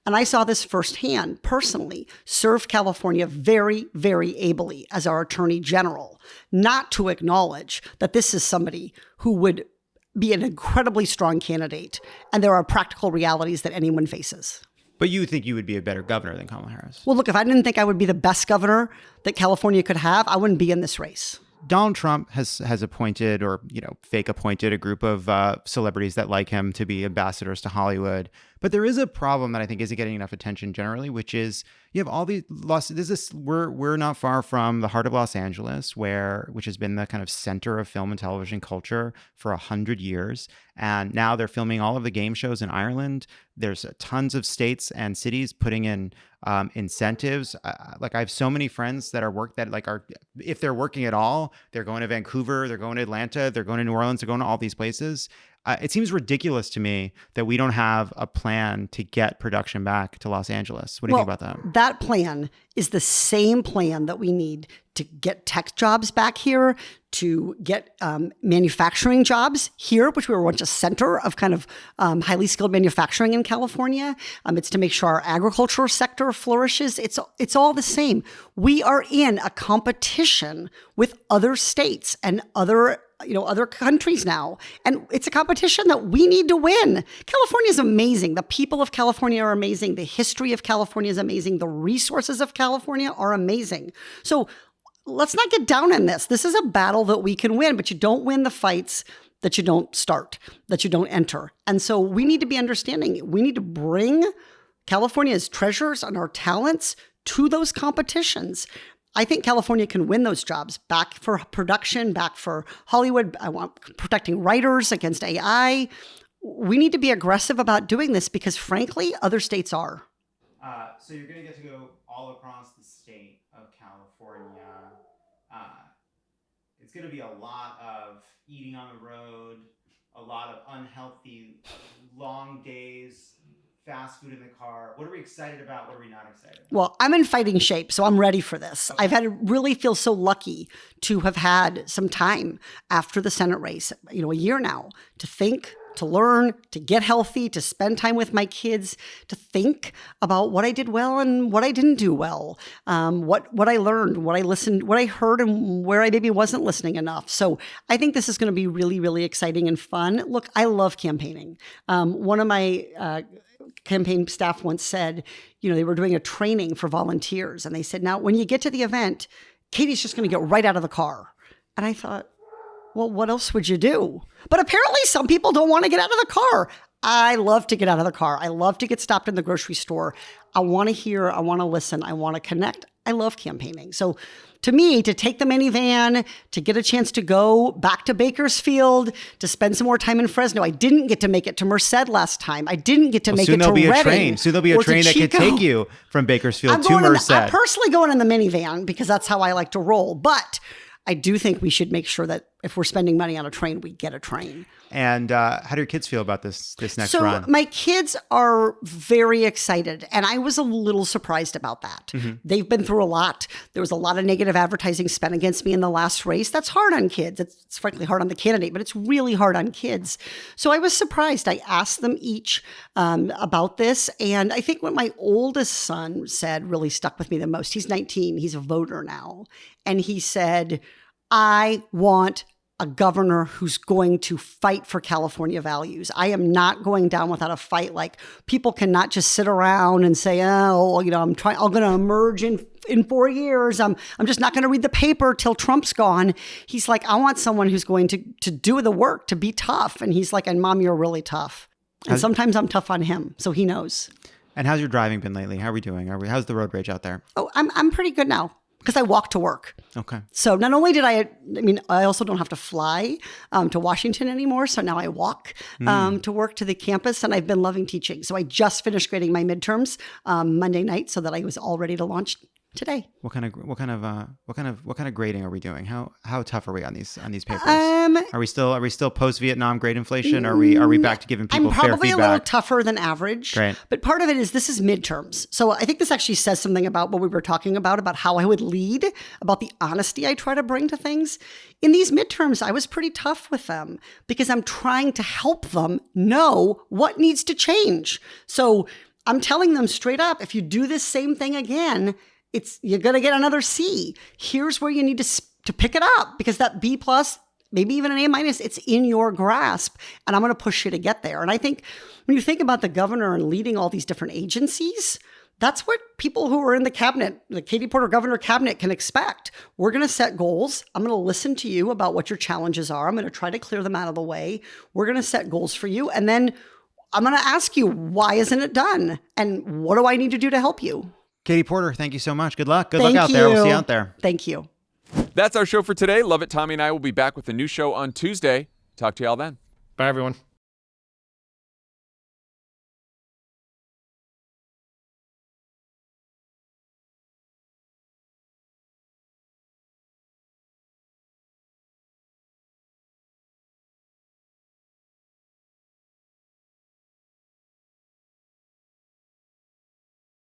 Speaker 8: I saw this firsthand personally, served California very, very ably as our attorney general, not to acknowledge that this is somebody who would be an incredibly strong candidate, and there are practical realities that anyone faces.
Speaker 4: But you think you would be a better governor than Kamala Harris?
Speaker 8: Well, look, if I didn't think I would be the best governor that California could have, I wouldn't be in this race.
Speaker 4: Donald Trump has appointed, or fake appointed, a group of celebrities that like him to be ambassadors to Hollywood. But there is a problem that I think isn't getting enough attention generally, which is you have all these we're not far from the heart of Los Angeles, which has been the kind of center of film and television culture for 100 years. And now they're filming all of the game shows in Ireland. There's tons of states and cities putting in incentives. I have so many friends that if they're working at all, they're going to Vancouver, they're going to Atlanta, they're going to New Orleans, they're going to all these places. It seems ridiculous to me that we don't have a plan to get production back to Los Angeles. What do you think about that?
Speaker 8: That plan is the same plan that we need to get tech jobs back here, to get manufacturing jobs here, which we were once a center of kind of highly skilled manufacturing in California. It's to make sure our agricultural sector flourishes. It's all the same. We are in a competition with other states and other countries now. And it's a competition that we need to win. California is amazing. The people of California are amazing. The history of California is amazing. The resources of California are amazing. So let's not get down in this. This is a battle that we can win, but you don't win the fights that you don't start, that you don't enter. And so we need to be understanding. We need to bring California's treasures and our talents to those competitions. I think California can win those jobs back for production, back for Hollywood. I want protecting writers against AI. We need to be aggressive about doing this because, frankly, other states are.
Speaker 4: So you're going to get to go all across the state of California. It's going to be a lot of eating on the road, a lot of unhealthy, long days, fast food in the car. What are we excited about? What are we not excited about?
Speaker 8: Well, I'm in fighting shape, so I'm ready for this.
Speaker 4: Okay.
Speaker 8: I've had to really feel so lucky to have had some time after the Senate race, a year now, to think, to learn, to get healthy, to spend time with my kids, to think about what I did well and what I didn't do well, what I learned, what I listened, what I heard, and where I maybe wasn't listening enough. So I think this is going to be really, really exciting and fun. Look, I love campaigning. One of my campaign staff once said, they were doing a training for volunteers. And they said, now, when you get to the event, Katie's just going to get right out of the car. And I thought, well, what else would you do? But apparently some people don't want to get out of the car. I love to get out of the car. I love to get stopped in the grocery store. I want to hear, I want to listen, I want to connect. I love campaigning. So to me, to take the minivan, to get a chance to go back to Bakersfield, to spend some more time in Fresno. I didn't get to make it to Merced last time. I didn't get to make it to Reading.
Speaker 4: Soon there'll be a train that could take you from Bakersfield to Merced.
Speaker 8: I'm personally going in the minivan because that's how I like to roll. But I do think we should make sure that if we're spending money on a train, we get a train.
Speaker 4: And how do your kids feel about this next run?
Speaker 8: So my kids are very excited, and I was a little surprised about that.
Speaker 4: Mm-hmm.
Speaker 8: They've been through a lot. There was a lot of negative advertising spent against me in the last race. That's hard on kids. It's frankly hard on the candidate, but it's really hard on kids. So I was surprised. I asked them each about this, and I think what my oldest son said really stuck with me the most. He's 19. He's a voter now. And he said, I want a governor who's going to fight for California values. I am not going down without a fight. Like, people cannot just sit around and say, oh, you know, I'm going to emerge in 4 years. I'm just not going to read the paper till Trump's gone. He's like, I want someone who's going to do the work, to be tough. And he's like, and Mom, you're really tough. And sometimes I'm tough on him. So he knows.
Speaker 4: And how's your driving been lately? How are we doing? How's the road rage out there?
Speaker 8: Oh, I'm pretty good now, because I walk to work.
Speaker 4: Okay.
Speaker 8: So not only did I also don't have to fly to Washington anymore. So now I walk to work to the campus, and I've been loving teaching. So I just finished grading my midterms Monday night, so that I was all ready to launch today.
Speaker 4: What kind of grading are we doing? How tough are we on these papers? Are we still post Vietnam grade inflation? Are we back to giving people fair feedback?
Speaker 8: I'm probably a little tougher than average.
Speaker 4: Great.
Speaker 8: But part of it is this is midterms. So I think this actually says something about what we were talking about how I would lead, about the honesty I try to bring to things. In these midterms, I was pretty tough with them because I'm trying to help them know what needs to change. So I'm telling them straight up, if you do this same thing again, you're going to get another C. Here's where you need to pick it up, because that B+, maybe even an A-, it's in your grasp, and I'm going to push you to get there. And I think when you think about the governor and leading all these different agencies, that's what people who are in the cabinet, the Katie Porter governor cabinet, can expect. We're going to set goals. I'm going to listen to you about what your challenges are. I'm going to try to clear them out of the way. We're going to set goals for you. And then I'm going to ask you, why isn't it done? And what do I need to do to help you?
Speaker 4: Katie Porter, thank you so much. Good luck. Good luck out there. We'll see you out there.
Speaker 8: Thank you.
Speaker 1: That's our show for today. Lovett, Tommy, and I will be back with a new show on Tuesday. Talk to you all then.
Speaker 2: Bye, everyone.